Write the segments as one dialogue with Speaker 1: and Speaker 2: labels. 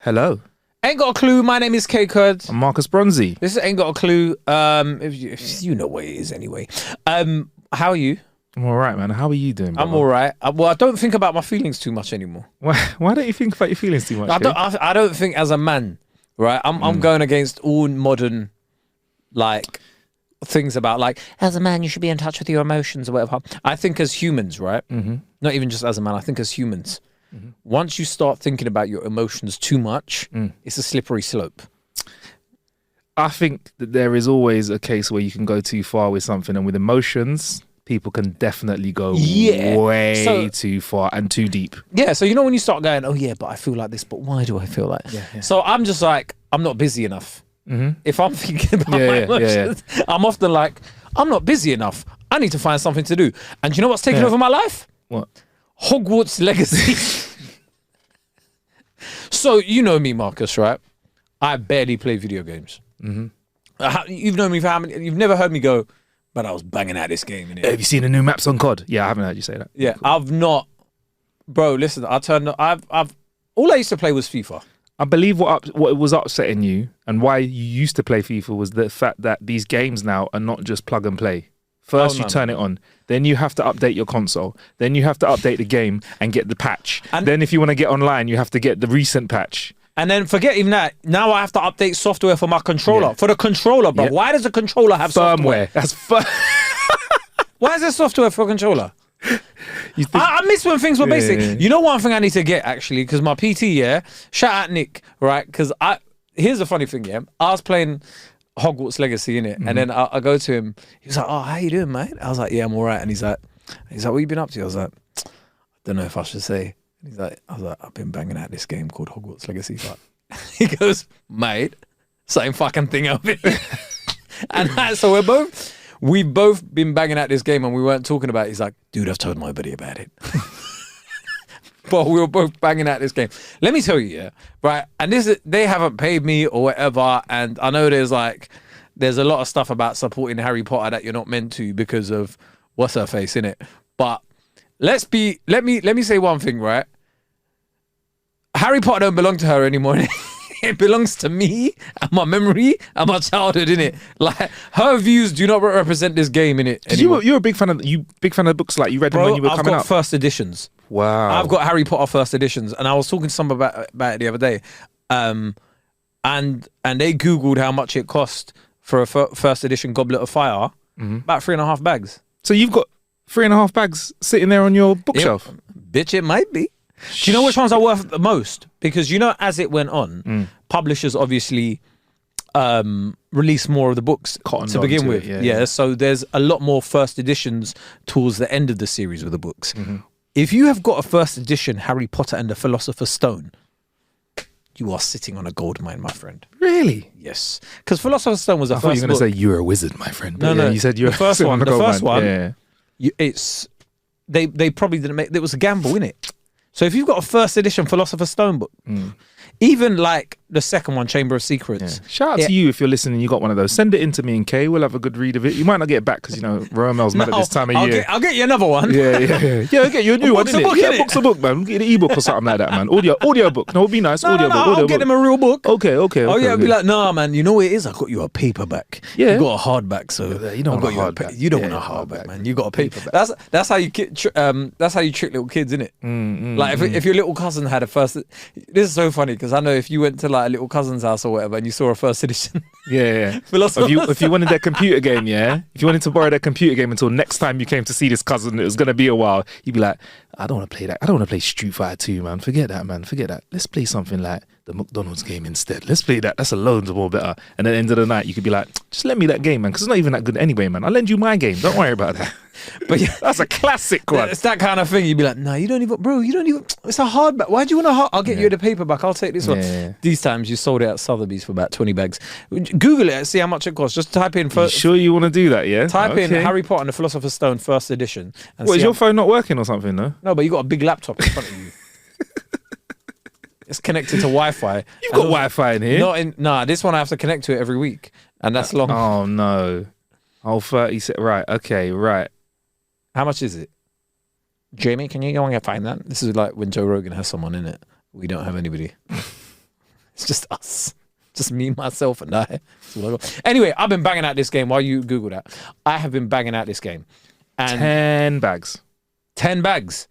Speaker 1: Hello.
Speaker 2: Ain't got a clue. My name is K Kurd.
Speaker 1: I'm Marcus Bronzy.
Speaker 2: This is Ain't Got a Clue. If you know what it is anyway. How are you?
Speaker 1: I'm all right, man. How are you doing, brother?
Speaker 2: I'm all right. Well, I don't think about my feelings too much anymore.
Speaker 1: Why don't you think about your feelings too much?
Speaker 2: I don't think as a man, right? I'm going against all modern, like, things about, like, as a man, you should be in touch with your emotions or whatever. I think as humans, right? Mm-hmm. Not even just as a man. I think as humans, once you start thinking about your emotions too much, it's a slippery slope.
Speaker 1: I think that there is always a case where you can go too far with something, and with emotions, people can definitely go way too far and too deep. Yeah,
Speaker 2: so you know when you start going, oh yeah, but I feel like this, but why do I feel like
Speaker 1: Yeah.
Speaker 2: So I'm just like, I'm not busy enough. If I'm thinking about my emotions, I'm often like, I'm not busy enough. I need to find something to do. And do you know what's taken over my life?
Speaker 1: What?
Speaker 2: Hogwarts Legacy. So you know me, Marcus, right? I barely play video games. You've known me for how many? You've never heard me go, but I was banging out this game. Innit?
Speaker 1: Have you seen the new maps on COD? Yeah, I haven't heard you say that.
Speaker 2: Yeah, cool. I've not. Bro, listen, I've all I used to play was FIFA.
Speaker 1: I believe what was upsetting you and why you used to play FIFA was the fact that these games now are not just plug and play. First you turn it on, then you have to update your console, then you have to update the game and get the patch. And then if you want to get online, you have to get the recent patch. And
Speaker 2: then forget even that, now I have to update software for my controller. Yeah. For the controller, bro. Yeah. Why does the controller have
Speaker 1: firmware?
Speaker 2: Software? Why is there software for a controller? I miss when things were basic. Yeah. You know one thing I need to get, actually, because my PT, shout out Nick, right? Because here's the funny thing, I was playing Hogwarts Legacy, innit? And then I go to him, he was like, oh, how you doing, mate? I was like, yeah, I'm all right. And he's like, what you been up to? I was like, I don't know if I should say. He's like, I was like, I've been banging out this game called Hogwarts Legacy. He goes, mate, same fucking thing over here. And so we've both been banging out this game and we weren't talking about it. He's like, dude, I've told my buddy about it. But we were both banging out this game. Let me tell you, right? And they haven't paid me or whatever. And I know there's a lot of stuff about supporting Harry Potter that you're not meant to because of what's her face, innit? But let me say one thing, right? Harry Potter don't belong to her anymore. It belongs to me and my memory and my childhood, innit? Like, her views do not represent this game, innit?
Speaker 1: You're a big fan of the books, like you read them when you were coming up.
Speaker 2: I've got first editions.
Speaker 1: Wow.
Speaker 2: I've got Harry Potter first editions, and I was talking to someone about it the other day, and they Googled how much it cost for a first edition Goblet of Fire, about 3.5 bags.
Speaker 1: So you've got 3.5 bags sitting there on your bookshelf?
Speaker 2: Bitch, it might be. Do you know which ones are worth the most? Because, you know, as it went on, publishers obviously released more of the books to begin with. Yeah, so there's a lot more first editions towards the end of the series with the books. If you have got a first edition Harry Potter and the Philosopher's Stone, you are sitting on a gold mine, my friend.
Speaker 1: Really?
Speaker 2: Yes. Because Philosopher's Stone was the first book.
Speaker 1: I thought you were going to say you're a wizard, my friend. But
Speaker 2: no,
Speaker 1: you said you're
Speaker 2: the first one. The first one,
Speaker 1: yeah.
Speaker 2: They probably didn't make. It was a gamble, innit? So if you've got a first edition Philosopher's Stone book, even like the second one, Chamber of Secrets.
Speaker 1: Yeah. Shout out to you if you're listening, you got one of those. Send it in to me and Kay. We'll have a good read of it. You might not get it back because, you know, Romel's mad at this time of year.
Speaker 2: I'll get you another one.
Speaker 1: Yeah, I'll get you a new one, innit? Yeah, book's a book, man. Get an ebook or something like that, man. Audio book. No, it'd be nice. Audio book.
Speaker 2: I'll get him a real book.
Speaker 1: Okay.
Speaker 2: I'll be like, nah, man, you know what it is? I got you a paperback. Yeah. You got a hardback, so
Speaker 1: you don't want a hardback.
Speaker 2: You don't want a hardback, man. You got a paperback. That's how you trick little kids, innit? Like if your little cousin had a first. This is so funny because I know if you went to like a little cousin's house or whatever and you saw a first edition,
Speaker 1: if you wanted their computer game, if you wanted to borrow their computer game until next time you came to see this cousin, it was gonna be a while. You'd be like, I don't want to play that. I don't want to play Street Fighter 2, man. Forget that, man. Forget that. Let's play something like the McDonald's game instead. Let's play that. That's a loads more better. And at the end of the night, you could be like, just lend me that game, man, because it's not even that good anyway, man. I'll lend you my game. Don't worry about that. But yeah, that's a classic one.
Speaker 2: It's that kind of thing. You'd be like, no, you don't even, bro, it's a hardback. Why do you want a hard? I'll get you the paperback. I'll take this one. Yeah. These times you sold it at Sotheby's for about 20 bags. Google it, see how much it costs. Just type in first.
Speaker 1: You sure you want to do that, yeah?
Speaker 2: Type in Harry Potter and the Philosopher's Stone first edition. And
Speaker 1: is your phone not working or something, though?
Speaker 2: No, but you got a big laptop in front of you. It's connected to Wi-Fi.
Speaker 1: You've got Wi-Fi in here?
Speaker 2: Nah, this one I have to connect to it every week. And that's long.
Speaker 1: Oh, no. Oh, 30. Right, okay, right.
Speaker 2: How much is it? Jamie, can you go and find that? This is like when Joe Rogan has someone in it. We don't have anybody. It's just us. Just me, myself, and I. That's all I got. Anyway, I've been banging out this game while you Google that. I have been banging out this game. And
Speaker 1: 10 bags.
Speaker 2: 10 bags.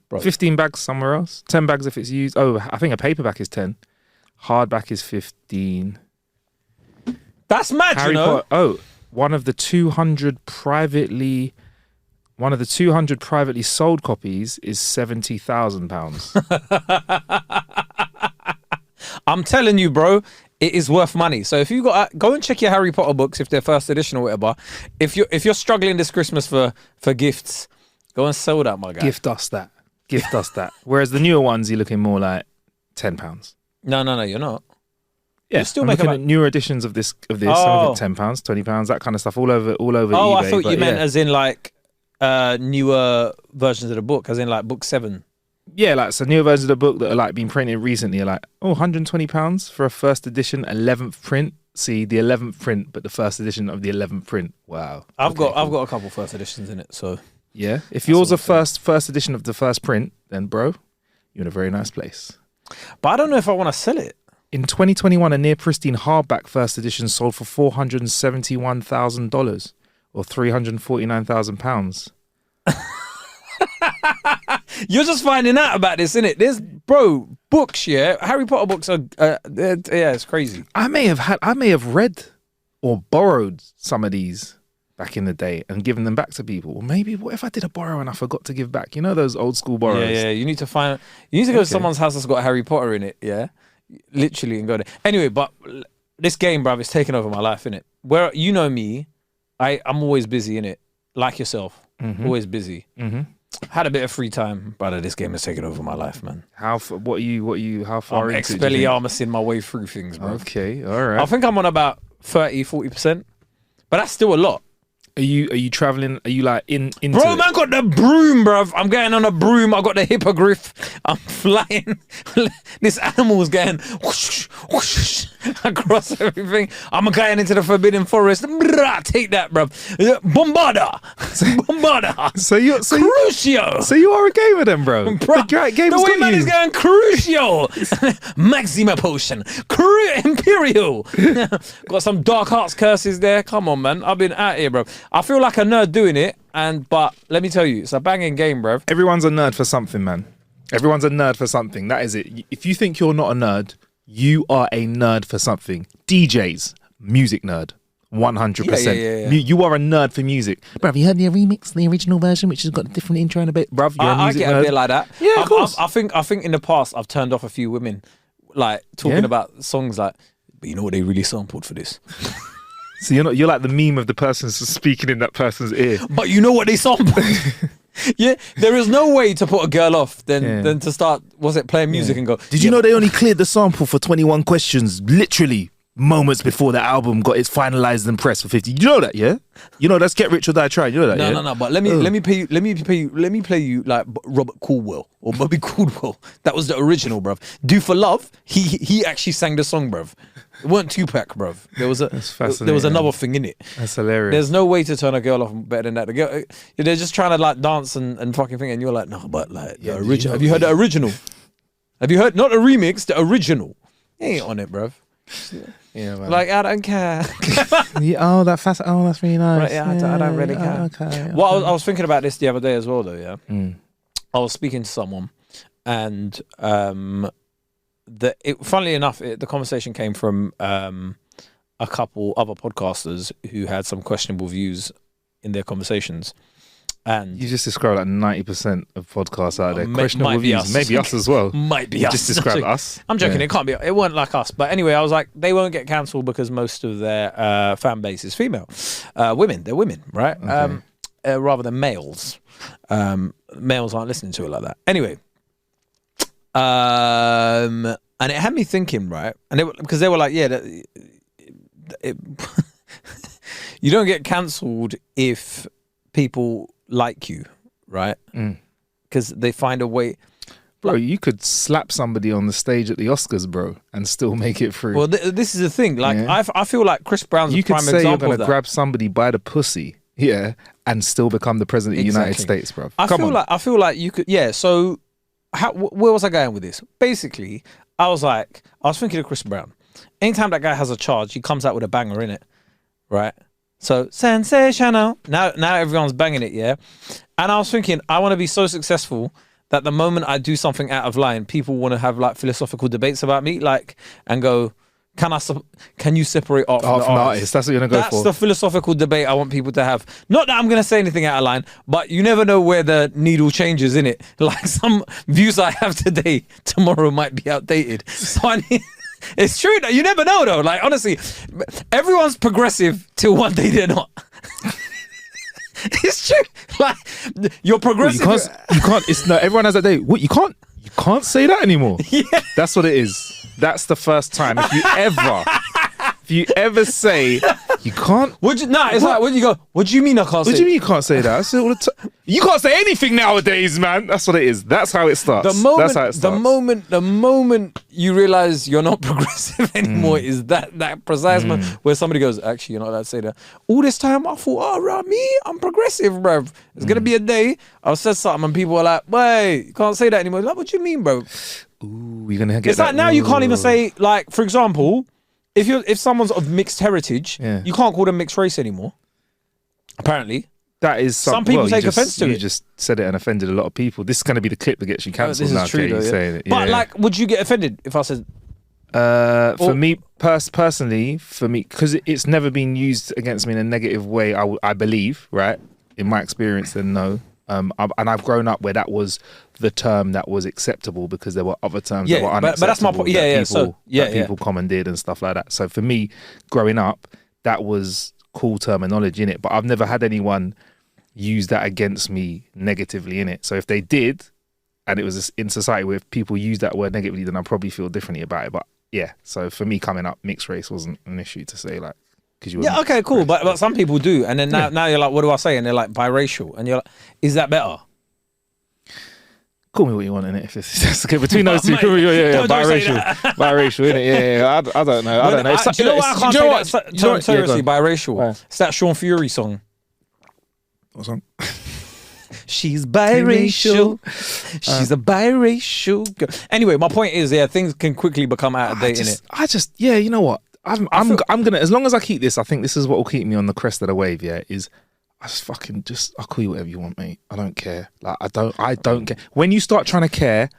Speaker 1: Bro. 15 bags somewhere else. 10 bags if it's used. Oh, I think a paperback is 10. Hardback is 15.
Speaker 2: That's mad, you know.
Speaker 1: Oh, one of the 200 privately sold copies is £70,000.
Speaker 2: I'm telling you, bro, it is worth money. So if you go and check your Harry Potter books if they're first edition or whatever. If you're struggling this Christmas for gifts, go and sell that, my guy.
Speaker 1: Gift us that. Whereas the newer ones, you're looking more like £10.
Speaker 2: No, you're not.
Speaker 1: Yeah,
Speaker 2: still
Speaker 1: I'm looking at newer editions of this.
Speaker 2: Oh.
Speaker 1: Some of it £10, that kind of stuff, all over eBay.
Speaker 2: I thought you meant as in like newer versions of the book, as in like book 7.
Speaker 1: Yeah, like so newer versions of the book that are like been printed recently are like £120 for a first edition 11th print. See the 11th print, but the first edition of the 11th print. Wow,
Speaker 2: I've got a couple first editions in it. So
Speaker 1: yeah, if yours are first edition of the first print, then bro, you're in a very nice place.
Speaker 2: But I don't know if I want to sell it.
Speaker 1: In 2021, a near pristine hardback first edition sold for $471,000 or £349,000. You're just finding out about this, innit? There's books, yeah. Harry Potter books are it's crazy. I may have read or borrowed some of these back in the day and given them back to people. Or maybe what if I did a borrow and I forgot to give back? You know those old school borrows. Yeah. You need to go to someone's house that's got Harry Potter in it, yeah. Literally and go there. Anyway, but this game, bruv, is taking over my life, innit? Where you know me, I'm always busy, innit? Like yourself, always busy. Had a bit of free time, brother. This game has taken over my life, man. How far? How far? I'm expelliarmusing my way through things, bro. Okay, all right. I think I'm on about 30-40%, but that's still a lot. Are you traveling? Are you like into bro, man, got the broom, bruv. I'm getting on a broom. I got the hippogriff. I'm flying. This animal's going whoosh, whoosh, across everything. I'm going into the forbidden forest. Take that, bruv. Bombarda. Crucio. So you are a gamer then, bro. The way man is going Crucio. Maxima potion. Imperial. Got some dark arts curses there. Come on, man. I've been out here, bro. I feel like a nerd doing it, but let me tell you, it's a banging game, bruv. Everyone's a nerd for something, man. Everyone's a nerd for something. That is it. If you think you're not a nerd, you are a nerd for something. DJs, music nerd, 100%. Yeah. You are a nerd for music. Bruv, have you heard the remix, the original version, which has got a different intro and a bit? Bruv, you're a music nerd. I get a bit like that. Yeah, of course. I think in the past, I've turned off a few women, like, talking about songs like, but you know what they really sampled for this? So you're like the meme of the person speaking in that person's ear. But you know what they sampled? Yeah, there is no way to put a girl off than to start, playing music and go, did you know they only cleared the sample for 21 questions, literally moments before the album got its finalized and pressed for 50? You know that, yeah? You know that's Get Rich or Die Trying. You know that, No, but let me play you like Robert Caldwell or Bobby Caldwell. That was the original, bruv. Do for Love. He actually sang the song, bruv. It weren't Tupac, bruv. There was another thing in it. That's hilarious. There's no way to turn a girl off better than that. The girl, they're just trying to like dance and fucking thing, and you're like, no, but like the original. Have you heard the original? Have you heard not a remix, the original? You ain't on it, bruv. Yeah, man. Like I don't care. That's really nice. Right, I don't really care. Okay. Well, I was thinking about this the other day as well, though. Yeah, I was speaking to someone, and funnily enough, the conversation came from a couple other podcasters who had some questionable views in their conversations. And you just described like 90% of podcasts out there. Questionable views. Maybe us as well. Might be us. Just describe us. I'm joking. It can't be. It weren't like us. But anyway, I was like, they won't get cancelled because most of their fan base is female. Women. They're women, right? Okay. Rather than males. Males aren't listening to it like that. Anyway. And it had me thinking, right? And because they were like, yeah, you don't get cancelled if people like you, right? Because they find a way. Bro, you could slap somebody on the stage at the Oscars, bro, and still make it through. Well, this is the thing. Like, I feel like Chris Brown's a prime example of that. You could say you're going to grab somebody by the pussy, and still become the president of the United States, bro. I feel like you could, So, where was I going with this? Basically,
Speaker 2: I was thinking of Chris Brown. Anytime that guy has a charge, he comes out with a banger in it, right? So sensational. Now everyone's banging it, yeah. And I was thinking, I want to be so successful that the moment I do something out of line, people want to have like philosophical debates about me, like, and go, can you separate art from the artist?
Speaker 1: That's what you're gonna go for.
Speaker 2: That's the philosophical debate I want people to have. Not that I'm gonna say anything out of line, but you never know where the needle changes in it. Like some views I have today, tomorrow might be outdated. So I need. It's true that you never know though. Like honestly, everyone's progressive till one day they're not. It's true. Like you're progressive.
Speaker 1: Well, you can't. It's no. Everyone has that day. What you can't say that anymore. Yeah. That's what it is. That's the first time. If you ever say you can't.
Speaker 2: It's like when you go. What do you mean I can't say?
Speaker 1: What do you mean you can't say that? I say all the time. You can't say anything nowadays, man. That's what it is. That's how it starts. That's how it starts.
Speaker 2: The moment you realize you're not progressive anymore is that precise moment where somebody goes, actually, you're not allowed to say that. All this time I thought, I'm progressive, bruv. It's gonna be a day I've said something and people are like, wait, you can't say that anymore. Like, what do you mean, bro?
Speaker 1: Ooh, you're gonna get.
Speaker 2: It's like now you can't even say, like, for example, if someone's of mixed heritage, you can't call them mixed race anymore. Apparently.
Speaker 1: That is
Speaker 2: some people take offense to it.
Speaker 1: You just said it and offended a lot of people. This is going to be the clip that gets you cancelled now.
Speaker 2: This is true, though,
Speaker 1: saying it.
Speaker 2: But like, would you get offended if I said?
Speaker 1: For me personally, because it's never been used against me in a negative way. I believe, right? In my experience, then no. And I've grown up where that was the term that was acceptable because there were other terms that were unacceptable.
Speaker 2: But that's my point.
Speaker 1: People commandeered and stuff like that. So for me, growing up, that was cool terminology in it. But I've never had anyone use that against me negatively in it. So if they did, and it was in society where people use that word negatively, then I'd probably feel differently about it. But yeah, so for me coming up, mixed race wasn't an issue to say, like, because you were
Speaker 2: okay, cool. But some people do, and then now you're like, what do I say? And they're like biracial, and you're like, is that better?
Speaker 1: Call me what you want in it. If it's okay between those two, biracial, innit? Yeah. I don't know.
Speaker 2: Do you know why I can't say that? Seriously, biracial. It's that Sean Fury song.
Speaker 1: What song?
Speaker 2: She's biracial. She's a biracial girl. Anyway, my point is, things can quickly become out of date, innit?
Speaker 1: You know what? I'm gonna, as long as I keep this, I think this is what will keep me on the crest of the wave. Yeah, is I'll call you whatever you want, mate. I don't care. Like I don't care. When you start trying to care,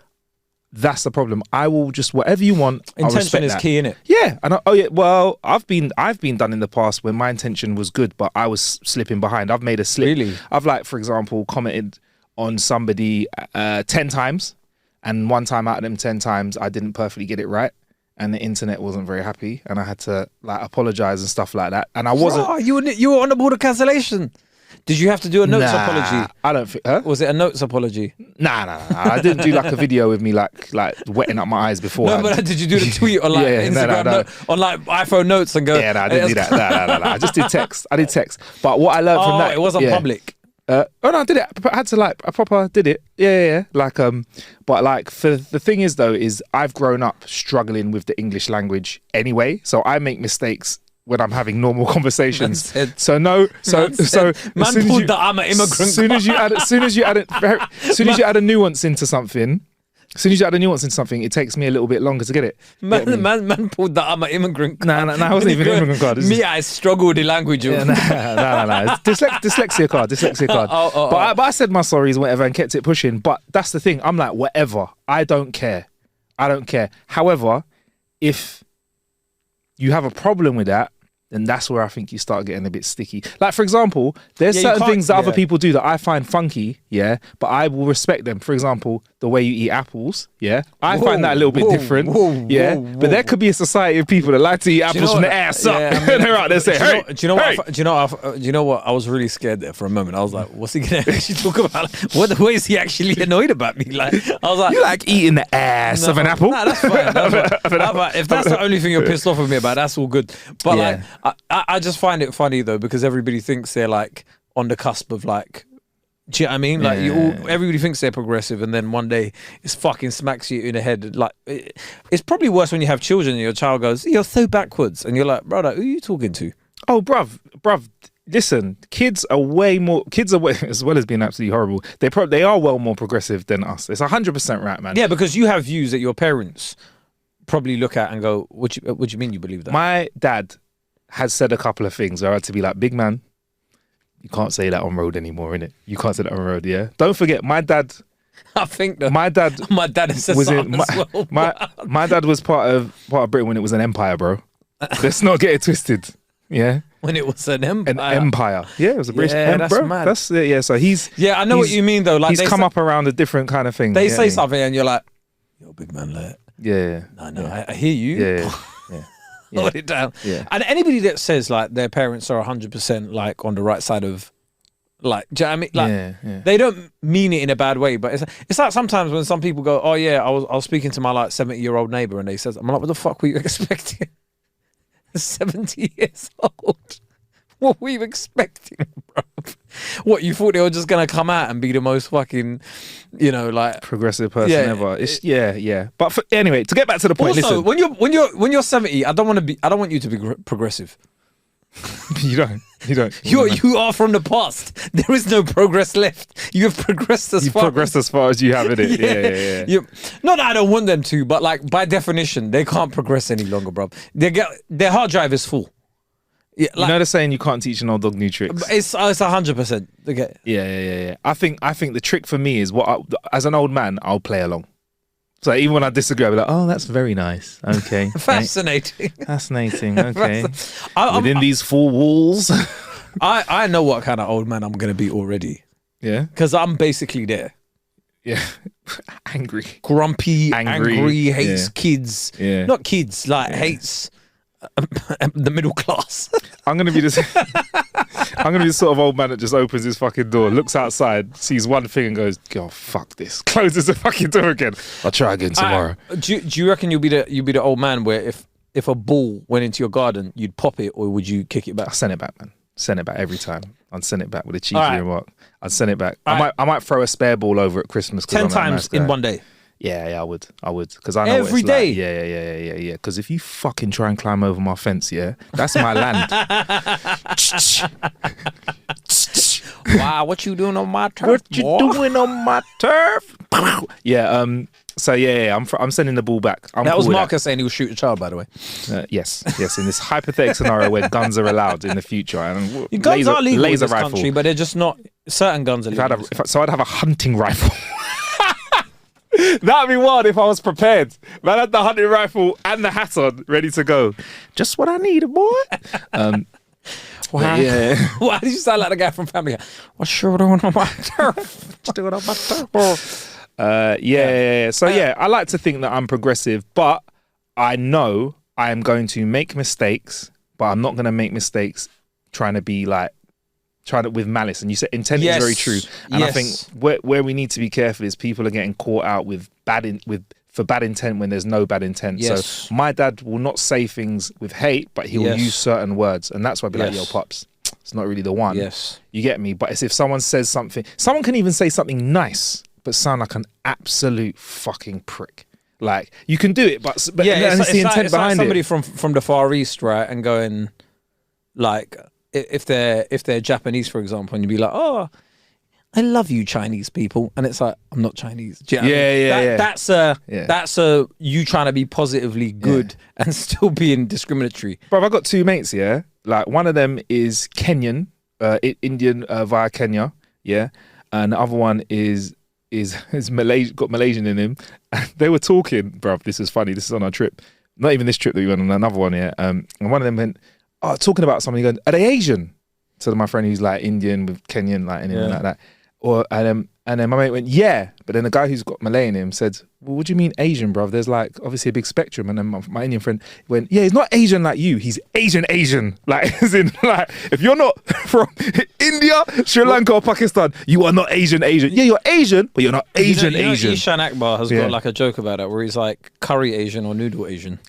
Speaker 1: that's the problem. I will just whatever you want.
Speaker 2: Intention is key, innit?
Speaker 1: Yeah, and well, I've been done in the past when my intention was good, but I was slipping behind. I've made a slip.
Speaker 2: Really?
Speaker 1: I've for example, commented on somebody 10 times, and one time out of them 10 times, I didn't perfectly get it right. And the internet wasn't very happy, and I had to apologize and stuff like that. And I wasn't.
Speaker 2: You were on the board of cancellation. Did you have to do a notes apology?
Speaker 1: I don't think. Huh?
Speaker 2: Was it a notes apology?
Speaker 1: Nah. I didn't do a video with me like wetting up my eyes before.
Speaker 2: No, but did you do the tweet on Instagram on iPhone notes and go?
Speaker 1: Yeah, no, I didn't do that. No. I just did text. But what I learned from that,
Speaker 2: it wasn't public.
Speaker 1: No, I did it. I had to I proper did it. Yeah. But for the thing is though, is I've grown up struggling with the English language anyway, so I make mistakes when I'm having normal conversations. Man pulled
Speaker 2: the I'm an immigrant.
Speaker 1: As soon as you add a nuance into something. As soon as you add a nuance into something, it takes me a little bit longer to get it.
Speaker 2: Man pulled that I'm an immigrant card.
Speaker 1: No, I wasn't even an immigrant card.
Speaker 2: Me, I struggle with the language.
Speaker 1: No. Dyslexia card. But I said my sorries, whatever, and kept it pushing. But that's the thing. I'm like, whatever. I don't care. However, if you have a problem with that, then that's where I think you start getting a bit sticky. Like, for example, there's certain things that other people do that I find funky, but I will respect them. For example, the way you eat apples, I find that a little bit different, But there could be a society of people that like to eat apples from the ass up, and they're out there saying, "Hey,
Speaker 2: do you know what? I was really scared there for a moment. I was like, what's he gonna actually talk about? What is he actually annoyed about me? Like, I was like,
Speaker 1: you like eating the ass of an apple?
Speaker 2: Nah, that's fine. If that's the only thing you're pissed off with me about, that's all good. But I just find it funny though, because everybody thinks they're on the cusp of do you know what I mean? Everybody thinks they're progressive, and then one day it fucking smacks you in the head. It's probably worse when you have children and your child goes, "You're so backwards," and you're like, "Brother, who are you talking to?"
Speaker 1: Oh, bruv. Listen, kids are as well as being absolutely horrible. They are well more progressive than us. It's 100% right, man.
Speaker 2: Yeah, because you have views that your parents probably look at and go, what do you mean you believe that?
Speaker 1: My dad has said a couple of things where I had to be like, big man, you can't say that on road anymore, innit? You can't say that on road, yeah? Don't forget, my dad...
Speaker 2: I think that
Speaker 1: my dad
Speaker 2: has said something as well.
Speaker 1: My dad was part of Britain when it was an empire, bro. Let's not get it twisted, yeah?
Speaker 2: When it was an empire.
Speaker 1: An empire. Yeah, it was a British
Speaker 2: that's
Speaker 1: bro.
Speaker 2: mad.
Speaker 1: That's it, yeah. So he's...
Speaker 2: Yeah, I know what you mean, though. Like
Speaker 1: he's come up around a different kind of thing.
Speaker 2: They say something and you're like, yo, big man, like...
Speaker 1: Yeah.
Speaker 2: No, I hear you.
Speaker 1: Yeah.
Speaker 2: Hold it down.
Speaker 1: Yeah.
Speaker 2: And anybody that says like their parents are 100% like on the right side of like, do you know what I mean? Like they don't mean it in a bad way, but it's like sometimes when some people go, oh yeah, I was speaking to my like 70-year-old neighbor and they says, I'm like, what the fuck were you expecting? 70 years old. What were you expecting, bro? What, you thought they were just gonna come out and be the most fucking, you know, like
Speaker 1: progressive person ever? It's yeah. But anyway, to get back to the point,
Speaker 2: also,
Speaker 1: listen.
Speaker 2: when you're 70, I don't want you to be progressive.
Speaker 1: You don't.
Speaker 2: You are from the past. There is no progress left. You have progressed as far.
Speaker 1: Progressed as far as you have in it. Yeah.
Speaker 2: Not that I don't want them to, but like by definition, they can't progress any longer, bro. Their hard drive is full. Yeah, like,
Speaker 1: you know the saying, you can't teach an old dog new tricks.
Speaker 2: It's 100%. Okay.
Speaker 1: Yeah. I think the trick for me is as an old man, I'll play along. So even when I disagree, I'll be like, oh, that's very nice. Okay.
Speaker 2: Fascinating.
Speaker 1: Okay. Within these four walls.
Speaker 2: I know what kind of old man I'm going to be already.
Speaker 1: Yeah.
Speaker 2: Because I'm basically there.
Speaker 1: Yeah. Angry.
Speaker 2: Grumpy, angry, hates kids.
Speaker 1: Yeah.
Speaker 2: Not kids, like hates the middle class.
Speaker 1: I'm gonna be the sort of old man that just opens his fucking door, looks outside, sees one thing and goes, "Oh fuck this!" Closes the fucking door again. I'll try again tomorrow.
Speaker 2: Do you reckon you'll be the old man where if a ball went into your garden, you'd pop it, or would you kick it back?
Speaker 1: I'll send it back, man. Send it back every time. I'd send it back with a cheeky remark. I'd send it back. I might throw a spare ball over at Christmas.
Speaker 2: 10 times in one day.
Speaker 1: Yeah, I would, because I know
Speaker 2: every
Speaker 1: what it's
Speaker 2: day.
Speaker 1: Like. Yeah. Because if you fucking try and climb over my fence, that's my land.
Speaker 2: Wow, what you doing on my turf?
Speaker 1: What you doing on my turf? Yeah. So I'm sending the ball back.
Speaker 2: That was Marcus saying he would shoot a child, by the way.
Speaker 1: Yes. In this hypothetical scenario where guns are allowed in the future, and
Speaker 2: guns are legal in this
Speaker 1: rifle.
Speaker 2: country, but they're just not. Certain guns are legal.
Speaker 1: I'd have a hunting rifle. That'd be wild if I was prepared. Man, I had the hunting rifle and the hat on, ready to go. Just what I need, boy.
Speaker 2: Wow. Yeah. Why did you sound like the guy from Family Guy? What's you doing on my turf? What's doing on my turf?
Speaker 1: Yeah. So I like to think that I'm progressive, but I know I am going to make mistakes, but I'm not going to make mistakes trying to with malice. And you said intent is very true. And I think where we need to be careful is people are getting caught out with bad intent when there's no bad intent.
Speaker 2: Yes.
Speaker 1: So my dad will not say things with hate, but he will use certain words, and that's why I'd be like, yo, pops, it's not really the one.
Speaker 2: Yes.
Speaker 1: You get me? But it's if someone says something, someone can even say something nice but sound like an absolute fucking prick. Like, you can do it, but it's the intent behind
Speaker 2: somebody
Speaker 1: it.
Speaker 2: from the Far East, right, and going like, if they're Japanese, for example, and you'd be like, oh, I love you, Chinese people, and it's like, I'm not Chinese. Do you know what I mean? That's a you trying to be positively good and still being discriminatory.
Speaker 1: Bro, I've got two mates, like one of them is Kenyan, Indian via Kenya, and the other one is Malaysian, got Malaysian in him. And they were talking, bro. This is funny. This is on our trip, not even this trip that we went on, another one, and one of them went, talking about something, going, are they Asian? So my friend who's like Indian with Kenyan, like anything like that. And then my mate went, yeah. But then the guy who's got Malay in him said, well, what do you mean Asian, bruv? There's like obviously a big spectrum. And then my Indian friend went, yeah, he's not Asian like you. He's Asian. Like, as in, like, if you're not from India, Sri Lanka or Pakistan, you are not Asian. Yeah, you're Asian, but you're not Asian.
Speaker 2: Ishan Akbar has got like a joke about it where he's like curry Asian or noodle Asian.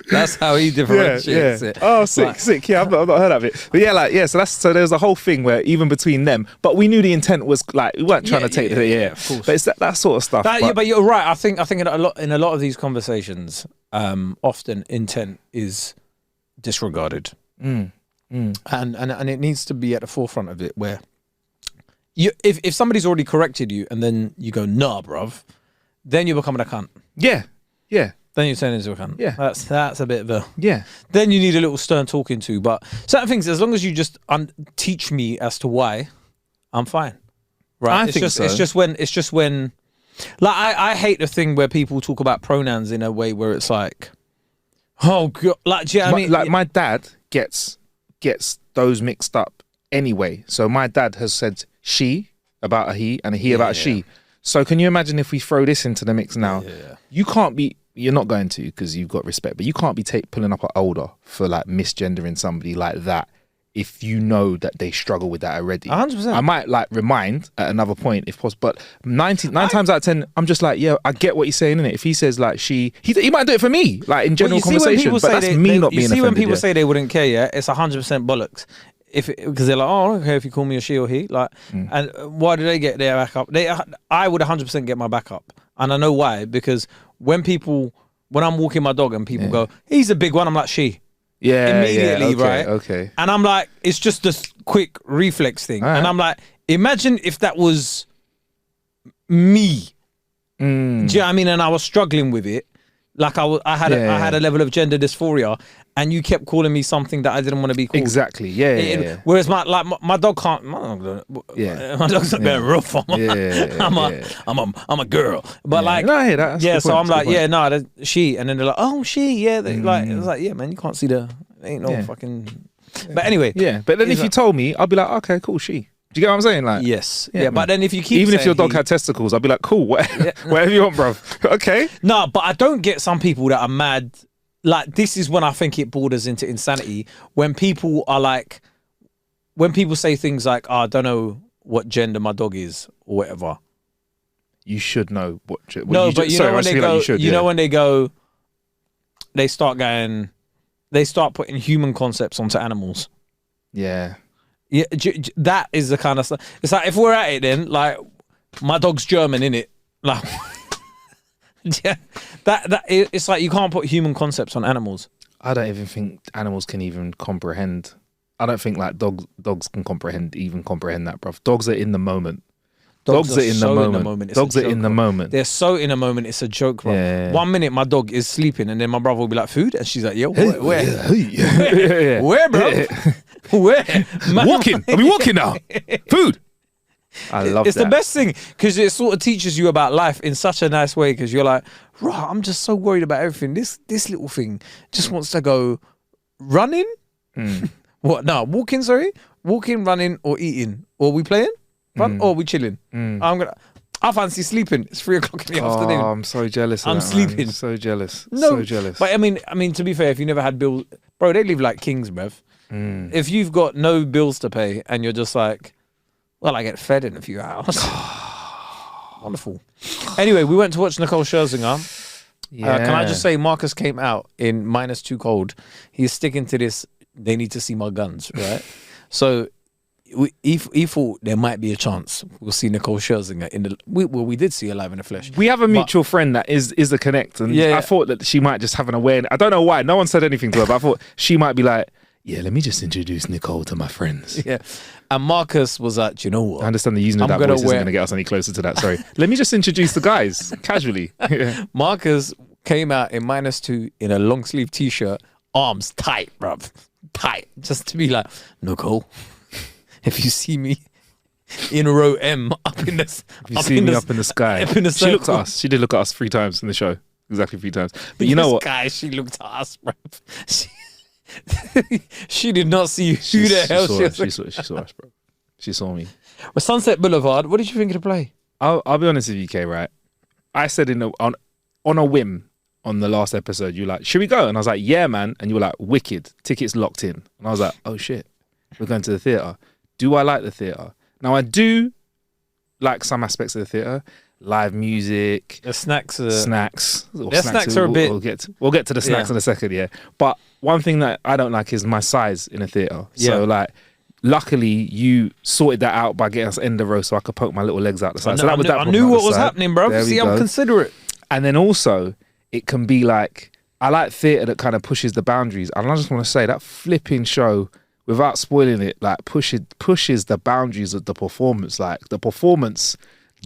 Speaker 2: That's how he differentiates it.
Speaker 1: Oh, sick. Yeah, I've not heard of it. But so there's a whole thing where even between them, but we knew the intent was like, we weren't trying to take
Speaker 2: of course.
Speaker 1: But it's that sort of stuff.
Speaker 2: But you're right. I think in a lot of these conversations, often intent is disregarded. And it needs to be at the forefront of it, where if somebody's already corrected you and then you go, nah, bruv, then you're becoming a cunt.
Speaker 1: Yeah.
Speaker 2: Then you're turning into a cunt.
Speaker 1: Yeah.
Speaker 2: That's a bit of a...
Speaker 1: Yeah.
Speaker 2: Then you need a little stern talking to. But certain things, as long as you just teach me as to why, I'm fine. Right? It's just when... Like, I hate the thing where people talk about pronouns in a way where it's like... Oh, God. Like, do you know what I mean?
Speaker 1: Like, my dad gets those mixed up anyway. So my dad has said she about a he and a he about a she. So can you imagine if we throw this into the mix now? You can't be... You're not going to because you've got respect, but you can't be pulling up an older for like misgendering somebody like that if you know that they struggle with that already.
Speaker 2: 100%.
Speaker 1: I might like remind at another point if possible, but nine times out of 10, I'm just like, yeah, I get what he's saying, innit? If he says like he might do it for me, like in general conversation, but that's me not being offended.
Speaker 2: You see when people say they wouldn't care, yeah, it's 100% bollocks. Because they're like, oh, I don't care if you call me a she or he. Like, and why do they get their back up? I would 100% get my back up. And I know why, because when I'm walking my dog and people go, he's a big one, I'm like, she.
Speaker 1: Yeah.
Speaker 2: Immediately, right?
Speaker 1: Okay.
Speaker 2: And I'm like, it's just this quick reflex thing. Right. And I'm like, imagine if that was me. Do you know what I mean? And I was struggling with it. Like I had a level of gender dysphoria, and you kept calling me something that I didn't want to be called.
Speaker 1: Exactly. Yeah.
Speaker 2: Whereas my dog can't. My dog's not going rough. I'm a girl. But like,
Speaker 1: no, I hear that. That's
Speaker 2: so I'm like,
Speaker 1: point.
Speaker 2: she, and then they're like, oh, she, yeah. Like, it's like, yeah, man, you can't see ain't no fucking. But anyway,
Speaker 1: But then if you told me, I'd be like, okay, cool, she. Do you get what I'm saying? Like,
Speaker 2: yes, yeah. But then if you keep
Speaker 1: even if your dog had testicles, I'd be like, cool, whatever you want, bro. Okay.
Speaker 2: No, but I don't get some people that are mad. Like, this is when I think it borders into insanity. When people say things like, oh, I don't know what gender my dog is or whatever.
Speaker 1: You should know what.
Speaker 2: No, but you know when they go, when they go, they start putting human concepts onto animals.
Speaker 1: Yeah.
Speaker 2: Yeah, that is the kind of stuff. It's like, if we're at it, then like, my dog's German, innit? Like, yeah, it's like you can't put human concepts on animals.
Speaker 1: I don't even think animals can even comprehend. I don't think like dogs can comprehend that, bruv. Dogs are in the moment. Dogs are in the moment. Dogs are in the moment.
Speaker 2: They're so in the moment. It's a joke, bro. Yeah. 1 minute my dog is sleeping, and then my brother will be like, "Food," and she's like, "Yo, where, where, bro? Where?
Speaker 1: Walking. Are we walking now? Food." I love
Speaker 2: it's the best thing because it sort of teaches you about life in such a nice way. Because you're like, right, I'm just so worried about everything. This little thing just wants to go running. What? No, walking. Sorry, walking, running, or eating. Or we playing? Run or we chilling? I fancy sleeping. It's 3 o'clock in the afternoon.
Speaker 1: I'm so jealous.
Speaker 2: I'm sleeping.
Speaker 1: Man. So jealous.
Speaker 2: No,
Speaker 1: so jealous.
Speaker 2: But I mean, to be fair, if you never had bills, bro, they live like kings, bruv. If you've got no bills to pay and you're just like, well, I get fed in a few hours. Wonderful. Anyway, we went to watch Nicole Scherzinger. Yeah. Can I just say, Marcus came out in -2 cold. He's sticking to this. They need to see my guns, right? So. He thought there might be a chance we'll see Nicole Scherzinger in the. We did see her live in the flesh.
Speaker 1: We have a mutual friend that is a connect, and I thought that she might just have an awareness. I don't know why. No one said anything to her, but I thought she might be like, yeah, let me just introduce Nicole to my friends.
Speaker 2: Yeah, and Marcus was like, do you know what?
Speaker 1: I understand that using that voice isn't going to get us any closer to that. Sorry, let me just introduce the guys casually. Yeah.
Speaker 2: Marcus came out in -2 in a long sleeve t-shirt, arms tight, bruv, tight, just to be like, Nicole. If you see me in row M up in the,
Speaker 1: if you see me up in the sky, she looked at us. She did look at us 3 times in the show, exactly 3 times. But you know what?
Speaker 2: Guy, she looked at us, bro. She did not see who the hell she
Speaker 1: saw us, bro. She saw me.
Speaker 2: Well, Sunset Boulevard. What did you think of the play?
Speaker 1: I'll be honest with you, Kay. Right? I said on a whim on the last episode, you were like, should we go? And I was like, yeah, man. And you were like, wicked. Tickets locked in. And I was like, oh shit, we're going to the theatre. Do I like the theatre? Now, I do like some aspects of the theatre. Live music.
Speaker 2: The snacks are...
Speaker 1: Snacks.
Speaker 2: Snacks are a bit...
Speaker 1: We'll get to the snacks in a second, yeah. But one thing that I don't like is my size in a theatre. So, like, luckily, you sorted that out by getting us end the row so I could poke my little legs out the side. I
Speaker 2: knew what was happening, bro. See, I'm considerate.
Speaker 1: And then also, it can be like... I like theatre that kind of pushes the boundaries. And I just want to say, that flipping show... Without spoiling it, like pushes the boundaries of the performance. Like the performance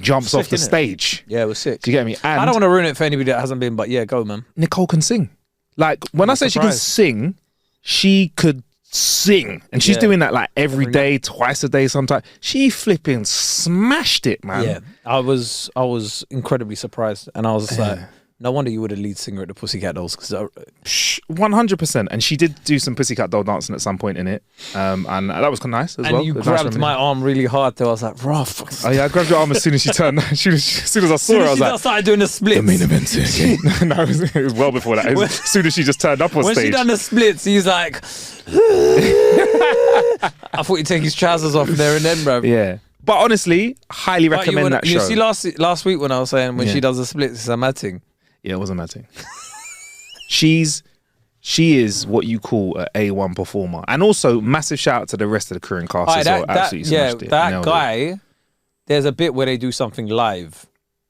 Speaker 1: jumps off the
Speaker 2: innit?
Speaker 1: stage.
Speaker 2: Yeah, it was sick.
Speaker 1: Do you get me? And
Speaker 2: I don't want to ruin it for anybody that hasn't been, but yeah, go, man.
Speaker 1: Nicole can sing. Like, when I say she can sing, she could sing. And she's doing that like every day, twice a day sometimes. She flipping smashed it, man.
Speaker 2: Yeah, I was incredibly surprised. And I was like, no wonder you were the lead singer at the Pussycat Dolls.
Speaker 1: 100%. And she did do some Pussycat Doll dancing at some point in it. And that was kind of nice as well.
Speaker 2: And you grabbed my arm really hard though. I was like, rough.
Speaker 1: Oh yeah, I grabbed your arm as soon as she turned. As soon as I saw her, I was like,
Speaker 2: started doing the splits.
Speaker 1: The main event. No, it was well before that. As soon as she just turned up on stage.
Speaker 2: When she done the splits, he's like, I thought he'd take his trousers off there and then, bro.
Speaker 1: Yeah. But honestly, highly recommend that show.
Speaker 2: You see last week when I was saying when she does the splits, it's a mad thing.
Speaker 1: Yeah, it was a mad thing. She is what you call an A1 performer. And also, massive shout out to the rest of the crew and cast as well. Absolutely smashed it.
Speaker 2: That guy, there's a bit where they do something live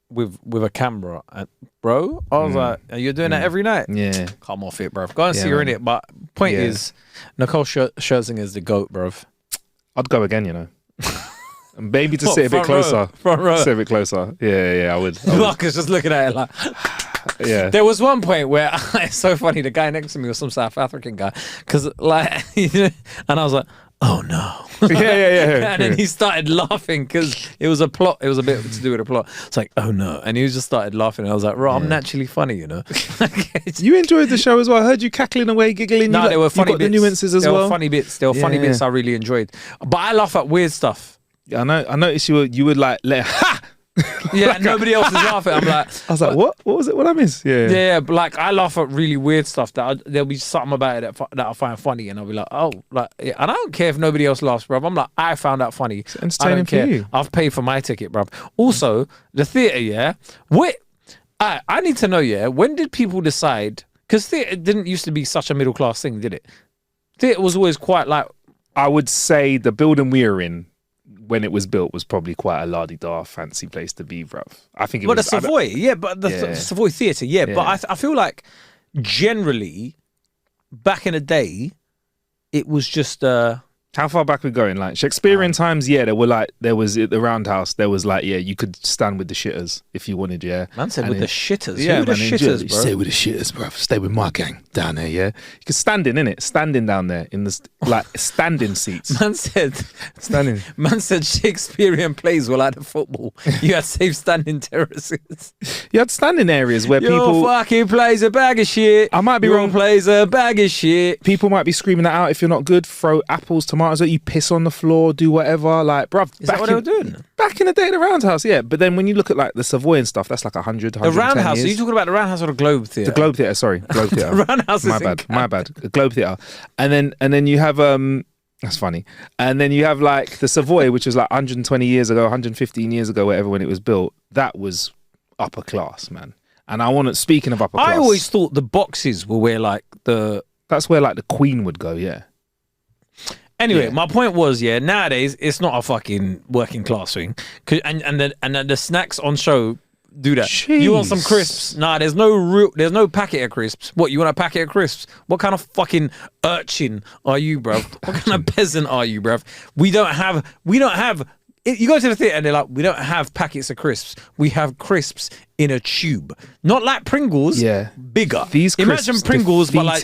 Speaker 2: with a camera. And, bro, I was like, you're doing that every night?
Speaker 1: Yeah.
Speaker 2: Come off it, bro. Go and see her in it. But point is, Nicole Scherzinger is the GOAT, bro.
Speaker 1: I'd go again, you know. And maybe to sit a bit closer.
Speaker 2: Front row.
Speaker 1: Sit a bit closer. Yeah, I would.
Speaker 2: Marcus just looking at it like...
Speaker 1: Yeah.
Speaker 2: There was one point where it's so funny. The guy next to me was some South African guy, because like, and I was like, "Oh no!"
Speaker 1: Yeah.
Speaker 2: And then he started laughing because it was a plot. It was a bit to do with a plot. It's like, "Oh no!" And he just started laughing. And I was like, "Bro, I'm naturally funny, you know."
Speaker 1: You enjoyed the show as well. I heard you cackling away, giggling.
Speaker 2: No, there were funny bits.
Speaker 1: The nuances as well.
Speaker 2: There were funny bits. There were funny bits I really enjoyed. But I laugh at weird stuff.
Speaker 1: Yeah, I noticed you would like let ha.
Speaker 2: Yeah, and nobody else is laughing. I'm like,
Speaker 1: I was like, what was it? What I miss?
Speaker 2: Yeah, but like I laugh at really weird stuff that there'll be something about it that I find funny, and I'll be like, oh, like, yeah. And I don't care if nobody else laughs, bro. I'm like, I found that funny.
Speaker 1: It's entertaining for you.
Speaker 2: I've paid for my ticket, bro. Also, the theatre, yeah. I need to know, yeah. When did people decide? Because theatre didn't used to be such a middle class thing, did it? Theatre was always quite like.
Speaker 1: I would say the building we were in, when it was built, was probably quite a la-di-da fancy place to be, bruv. I think it was...
Speaker 2: But the Savoy, the Savoy Theatre, but I feel like generally, back in the day, it was just...
Speaker 1: How far back we're going? Like Shakespearean times, there was at the Roundhouse, there was like, you could stand with the shitters if you wanted,
Speaker 2: Man said with the shitters.
Speaker 1: Yeah,
Speaker 2: who the shitters, bro?
Speaker 1: Stay with the shitters, bro. Stay with my gang down there, yeah. You could stand in, innit? Standing down there in the like standing seats.
Speaker 2: Man said Shakespearean plays were like the football. You had safe standing terraces.
Speaker 1: You had standing areas where
Speaker 2: Your fucking plays a bag of shit.
Speaker 1: I might be wrong.
Speaker 2: Plays a bag of shit.
Speaker 1: People might be screaming that out if you're not good. Throw apples, tomatoes at you, piss on the floor, do whatever. Like, bruv,
Speaker 2: is that what they were doing?
Speaker 1: Back in the day, the Roundhouse, yeah. But then when you look at like the Savoy and stuff, that's like 100, 110
Speaker 2: The Roundhouse.
Speaker 1: years.
Speaker 2: Are you talking about the Roundhouse or the Globe Theatre?
Speaker 1: The Globe Theatre, sorry, Globe Theatre.
Speaker 2: The Roundhouse.
Speaker 1: My bad. The Globe Theatre, and then you have that's funny. And then you have like the Savoy, which was like 120 years ago, 115 years ago, whatever, when it was built. That was upper class, man. And speaking of upper class,
Speaker 2: I always thought the boxes were where like
Speaker 1: that's where like the Queen would go, yeah.
Speaker 2: Anyway, my point was, nowadays it's not a fucking working class thing, and the snacks on show do that.
Speaker 1: Jeez.
Speaker 2: You want some crisps? Nah, there's no packet of crisps. What, you want a packet of crisps? What kind of fucking urchin are you, bruv? What kind of peasant are you, bruv? We don't have. You go to the theatre and they're like, we don't have packets of crisps. We have crisps in a tube, not like Pringles.
Speaker 1: Yeah,
Speaker 2: bigger.
Speaker 1: These
Speaker 2: imagine Pringles, but like.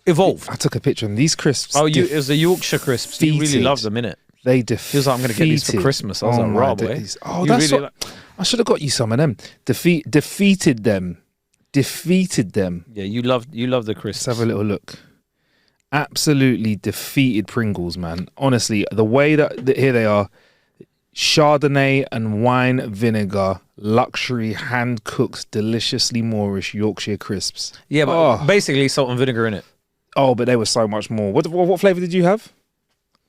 Speaker 2: Evolve.
Speaker 1: I took a picture of these crisps.
Speaker 2: Oh, it was the Yorkshire crisps. You really loved them, innit?
Speaker 1: They defeated.
Speaker 2: He was like, I'm going to get these for Christmas. I was like, right, boy.
Speaker 1: Oh, that's really I should have got you some of them. Defeated them.
Speaker 2: Yeah, you loved the crisps.
Speaker 1: Let's have a little look. Absolutely defeated Pringles, man. Honestly, the way that here they are. Chardonnay and wine vinegar, luxury hand-cooked, deliciously Moorish Yorkshire crisps.
Speaker 2: Yeah, but basically salt and vinegar in it.
Speaker 1: Oh, but they were so much more. What flavour did you have?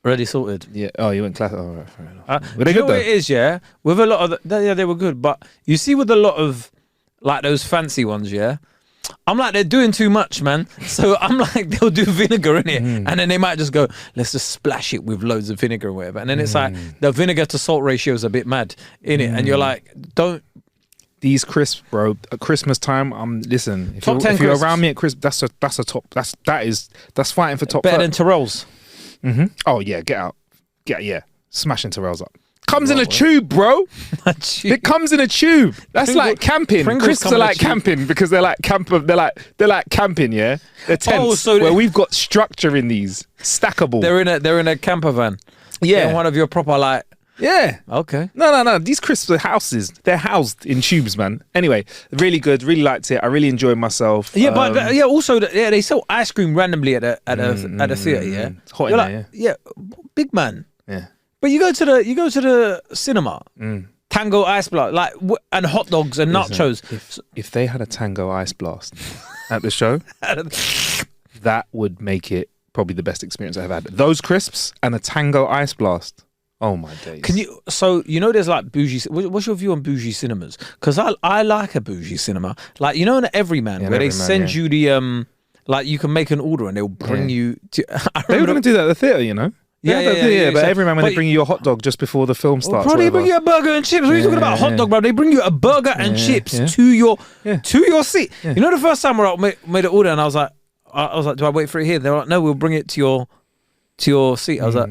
Speaker 2: Ready salted.
Speaker 1: Yeah. Oh, you went classic. Oh, right, fair enough.
Speaker 2: Were they good though? It is, yeah. With a lot of they were good. But you see, with a lot of like those fancy ones, yeah. I'm like, they're doing too much, man. So I'm like, they'll do vinegar in it, and then they might just go, let's just splash it with loads of vinegar or whatever. And then it's like the vinegar to salt ratio is a bit mad in it, and you're like, don't.
Speaker 1: These crisps, bro. At Christmas time, listen. If you're around me at Christmas, that's a top. That's fighting for top.
Speaker 2: Better than Tyrrell's.
Speaker 1: Oh yeah, get out, smashing Tyrrell's up. Comes in a tube, bro.
Speaker 2: A tube.
Speaker 1: It comes in a tube. That's like camping.
Speaker 2: Pringles
Speaker 1: Crisps
Speaker 2: come
Speaker 1: are
Speaker 2: in a
Speaker 1: like
Speaker 2: tube.
Speaker 1: camping because they're like camping. Yeah, they're tents
Speaker 2: so
Speaker 1: where we've got structure in these stackable.
Speaker 2: They're in a camper van.
Speaker 1: Yeah,
Speaker 2: In one of your proper like.
Speaker 1: yeah.
Speaker 2: Okay.
Speaker 1: No. These crisps are houses. They're housed in tubes, man. Anyway, really good. Really liked it. I really enjoyed myself.
Speaker 2: Yeah, but also they sell ice cream randomly at a theater. Yeah,
Speaker 1: it's hot
Speaker 2: You're
Speaker 1: in
Speaker 2: like,
Speaker 1: there.
Speaker 2: yeah, big man.
Speaker 1: Yeah.
Speaker 2: But you go to the cinema, Tango Ice Blast, like and hot dogs and nachos.
Speaker 1: If they had a Tango Ice Blast at the show, that would make it probably the best experience I've had. Those crisps and a Tango Ice Blast. Oh my days.
Speaker 2: Can you? So there's like bougie. What's your view on bougie cinemas? Because I like a bougie cinema. Like in Everyman, where they send you the like you can make an order and they'll bring you.
Speaker 1: They were going to do that at the theater, you know.
Speaker 2: Yeah.
Speaker 1: But Everyman, when they bring you your hot dog just before the film starts.
Speaker 2: Bro, they bring you a burger and chips. What are you talking about? Hot dog, bro. They bring you a burger and chips to your seat.
Speaker 1: Yeah.
Speaker 2: You know, the first time I made an order and I was like, do I wait for it here? They're like, no, we'll bring it to your seat. I was like,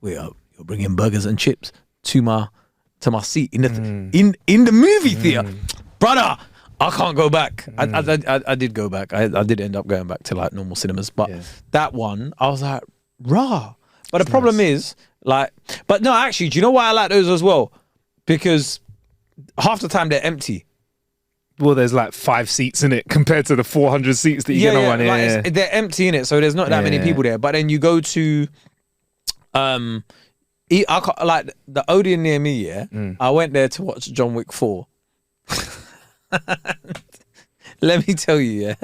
Speaker 2: wait up, you're bringing burgers and chips to my seat in the movie theater, brother. I can't go back. I did go back. I did end up going back to like normal cinemas, but that one I was like, rah. But the problem is, like, but no, actually, do you know why I like those as well? Because half the time they're empty.
Speaker 1: Well, there's like 5 seats in it compared to the 400 seats that you get on one.
Speaker 2: Like they're empty in it, so there's not that many people there. But then you go to, like the Odeon near me. Yeah, I went there to watch John Wick 4. Let me tell you,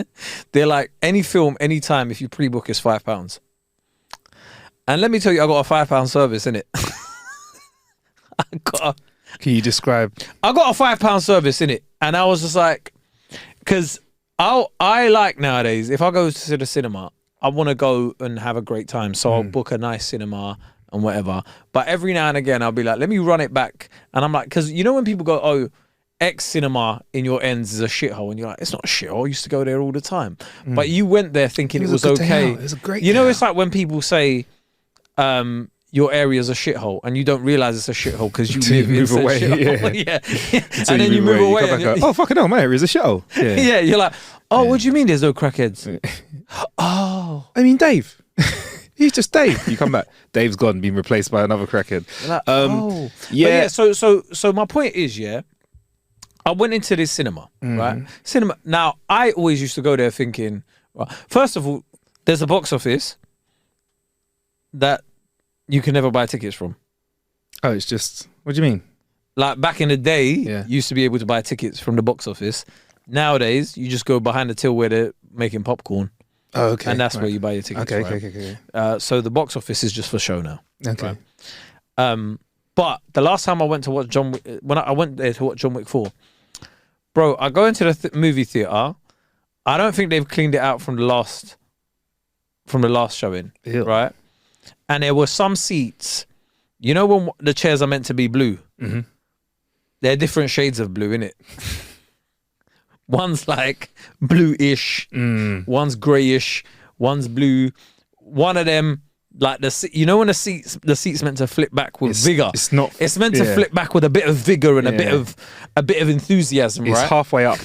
Speaker 2: they're like any film, anytime. If you pre-book, it's £5. And let me tell you, I got a £5 service in it.
Speaker 1: Can you describe?
Speaker 2: I got a £5 service in it, and I was just like, because I like nowadays, if I go to the cinema, I want to go and have a great time, so I'll book a nice cinema and whatever. But every now and again, I'll be like, let me run it back, and I'm like, because you know when people go, oh, X cinema in your ends is a shithole, and you're like, it's not a shithole. I used to go there all the time, but you went there thinking it was okay.
Speaker 1: It was a great.
Speaker 2: You know, it's like when people say, your area's a shithole, and you don't realize it's a shithole because you move away. Yeah. And then you move away.
Speaker 1: And go, oh fucking hell, my area's a shithole.
Speaker 2: Yeah, you're like, oh, what do you mean there's no crackheads? Oh,
Speaker 1: I mean Dave. He's just Dave. You come back, Dave's gone, been replaced by another crackhead.
Speaker 2: Like, yeah. So my point is, I went into this cinema, right? Cinema. Now, I always used to go there thinking, well, first of all, there's a box office that you can never buy tickets from.
Speaker 1: Oh, it's just, what do you mean?
Speaker 2: Like back in the day, you used to be able to buy tickets from the box office. Nowadays, you just go behind the till where they're making popcorn.
Speaker 1: Oh, okay.
Speaker 2: And that's where you buy your tickets.
Speaker 1: Okay.
Speaker 2: So the box office is just for show now.
Speaker 1: Okay.
Speaker 2: Right? But the last time I went to watch John Wick, when I went there to watch John Wick 4, bro, I go into the movie theater. I don't think they've cleaned it out from the last showing, right? And there were some seats, you know, when the chairs are meant to be blue. They're different shades of blue, innit? One's like bluish, one's grayish, one's blue. One of them, like you know, when the seat's meant to flip back with vigor. It's not. It's meant to flip back with a bit of vigor and a bit of enthusiasm, right?
Speaker 1: It's halfway up.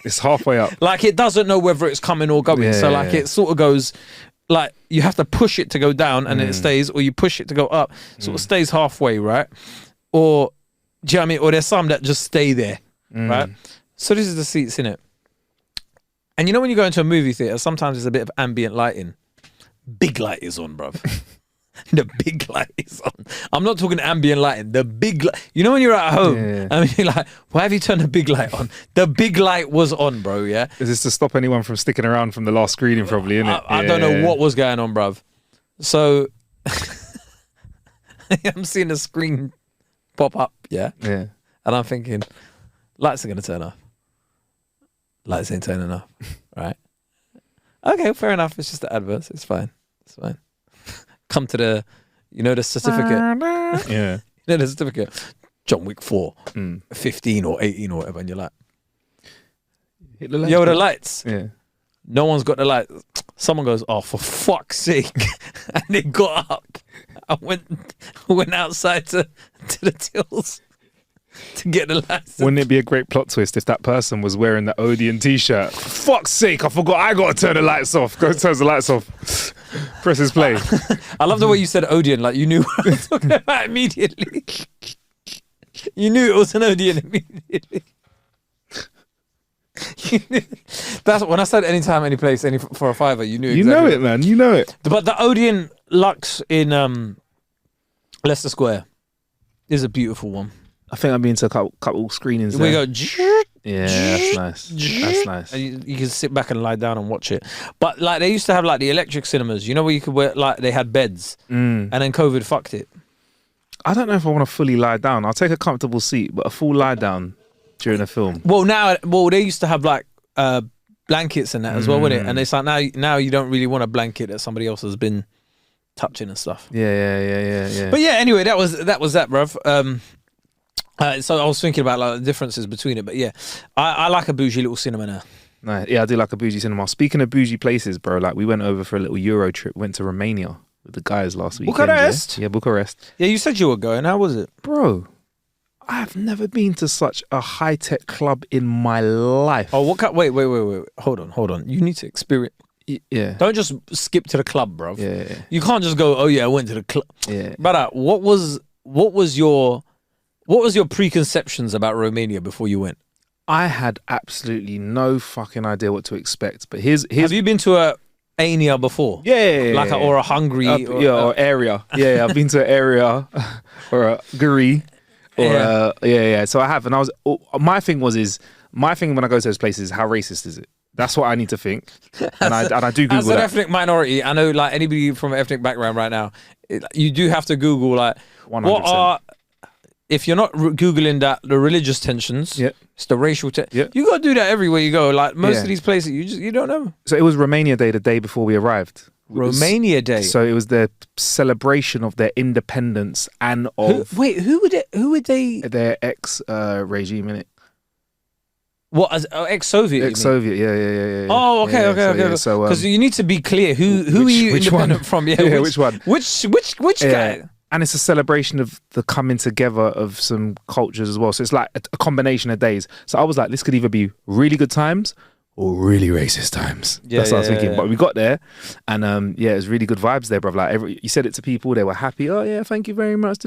Speaker 1: It's halfway up.
Speaker 2: Like it doesn't know whether it's coming or going. It sort of goes. Like you have to push it to go down and then it stays, or you push it to go up, sort of stays halfway, right? Or do you know what I mean? Or there's some that just stay there, right? So this is the seats in it. And you know when you go into a movie theater, sometimes there's a bit of ambient lighting. Big light is on, bruv. The big light is on. I'm not talking ambient lighting. The big light. You know when you're at home, I mean, you're like, why have you turned the big light on? The big light was on, bro, yeah?
Speaker 1: Is this to stop anyone from sticking around from the last screening, probably, isn't it?
Speaker 2: I don't know what was going on, bruv. So, I'm seeing the screen pop up, yeah?
Speaker 1: Yeah.
Speaker 2: And I'm thinking, lights are going to turn off. Lights ain't turning off, right? Okay, fair enough. It's just the adverts. It's fine. It's fine. Come to the, the certificate.
Speaker 1: Yeah.
Speaker 2: The certificate. John Wick 4, 15 or 18 or whatever. And you're like,
Speaker 1: hit the lights.
Speaker 2: Yo, the lights.
Speaker 1: Yeah.
Speaker 2: No one's got the lights. Someone goes, oh, for fuck's sake. And they got up I went outside to the tills to get the license.
Speaker 1: Wouldn't it be a great plot twist if that person was wearing the Odeon t-shirt? Fuck's sake, I forgot I got to turn the lights off. Go turn the lights off. Presses play.
Speaker 2: I love the way you said Odeon, like you knew what I was talking about immediately. You knew it was an Odeon immediately. That's when I said anytime, any place, any for a fiver. You knew.
Speaker 1: You know it, man. You know it.
Speaker 2: But the Odeon Lux in Leicester Square is a beautiful one.
Speaker 1: I think I've been to a couple screenings there.
Speaker 2: We go.
Speaker 1: Yeah, that's nice. That's nice.
Speaker 2: And you can sit back and lie down and watch it. But like they used to have like the electric cinemas. You know where you could wear like they had beds, and then COVID fucked it.
Speaker 1: I don't know if I want to fully lie down. I'll take a comfortable seat, but a full lie down during a film.
Speaker 2: Well, they used to have like blankets and that as well, wouldn't it? And it's like now you don't really want a blanket that somebody else has been touching and stuff.
Speaker 1: Yeah.
Speaker 2: But yeah, anyway, that was that, bruv. So I was thinking about like the differences between it, but yeah, I like a bougie little cinema now.
Speaker 1: Nice. Yeah, I do like a bougie cinema. Speaking of bougie places, bro, like we went over for a little Euro trip. Went to Romania with the guys last weekend.
Speaker 2: Bucharest?
Speaker 1: Yeah, Bucharest.
Speaker 2: Yeah, you said you were going. How was it?
Speaker 1: Bro, I've never been to such a high-tech club in my life.
Speaker 2: Oh, what? Wait. Hold on. You need to experience.
Speaker 1: Yeah.
Speaker 2: Don't just skip to the club, bro.
Speaker 1: Yeah.
Speaker 2: You can't just go, oh yeah, I went to the club.
Speaker 1: Yeah.
Speaker 2: But what was your preconceptions about Romania before you went?
Speaker 1: I had absolutely no fucking idea what to expect. But here's
Speaker 2: Have you been to a Ania before?
Speaker 1: Yeah.
Speaker 2: Or a Hungary?
Speaker 1: Or area. Yeah, I've been to an area or a Guri. Yeah. So I have, and my thing when I go to those places is how racist is it? That's what I need to think, and I do Google
Speaker 2: as an
Speaker 1: that.
Speaker 2: ethnic minority. I know, like anybody from an ethnic background right now, you do have to Google like
Speaker 1: 100%.
Speaker 2: what are. If you're not Googling that, the religious tensions, it's the racial tensions. You got to do that everywhere you go. Like most of these places, you don't know.
Speaker 1: So it was Romania Day the day before we arrived.
Speaker 2: Romania Day.
Speaker 1: So it was the celebration of their independence and of
Speaker 2: who would they?
Speaker 1: Their ex-regime, innit?
Speaker 2: What, as ex-Soviet?
Speaker 1: Ex-Soviet, yeah.
Speaker 2: Oh, okay. So because you need to be clear, who are you independent from? Yeah,
Speaker 1: which one?
Speaker 2: Which guy?
Speaker 1: And it's a celebration of the coming together of some cultures as well. So it's like a combination of days. So I was like, this could either be really good times or really racist times. That's what I was thinking.
Speaker 2: Yeah.
Speaker 1: But we got there, and it was really good vibes there, bruv. Like you said it to people, they were happy. Oh yeah, thank you very much.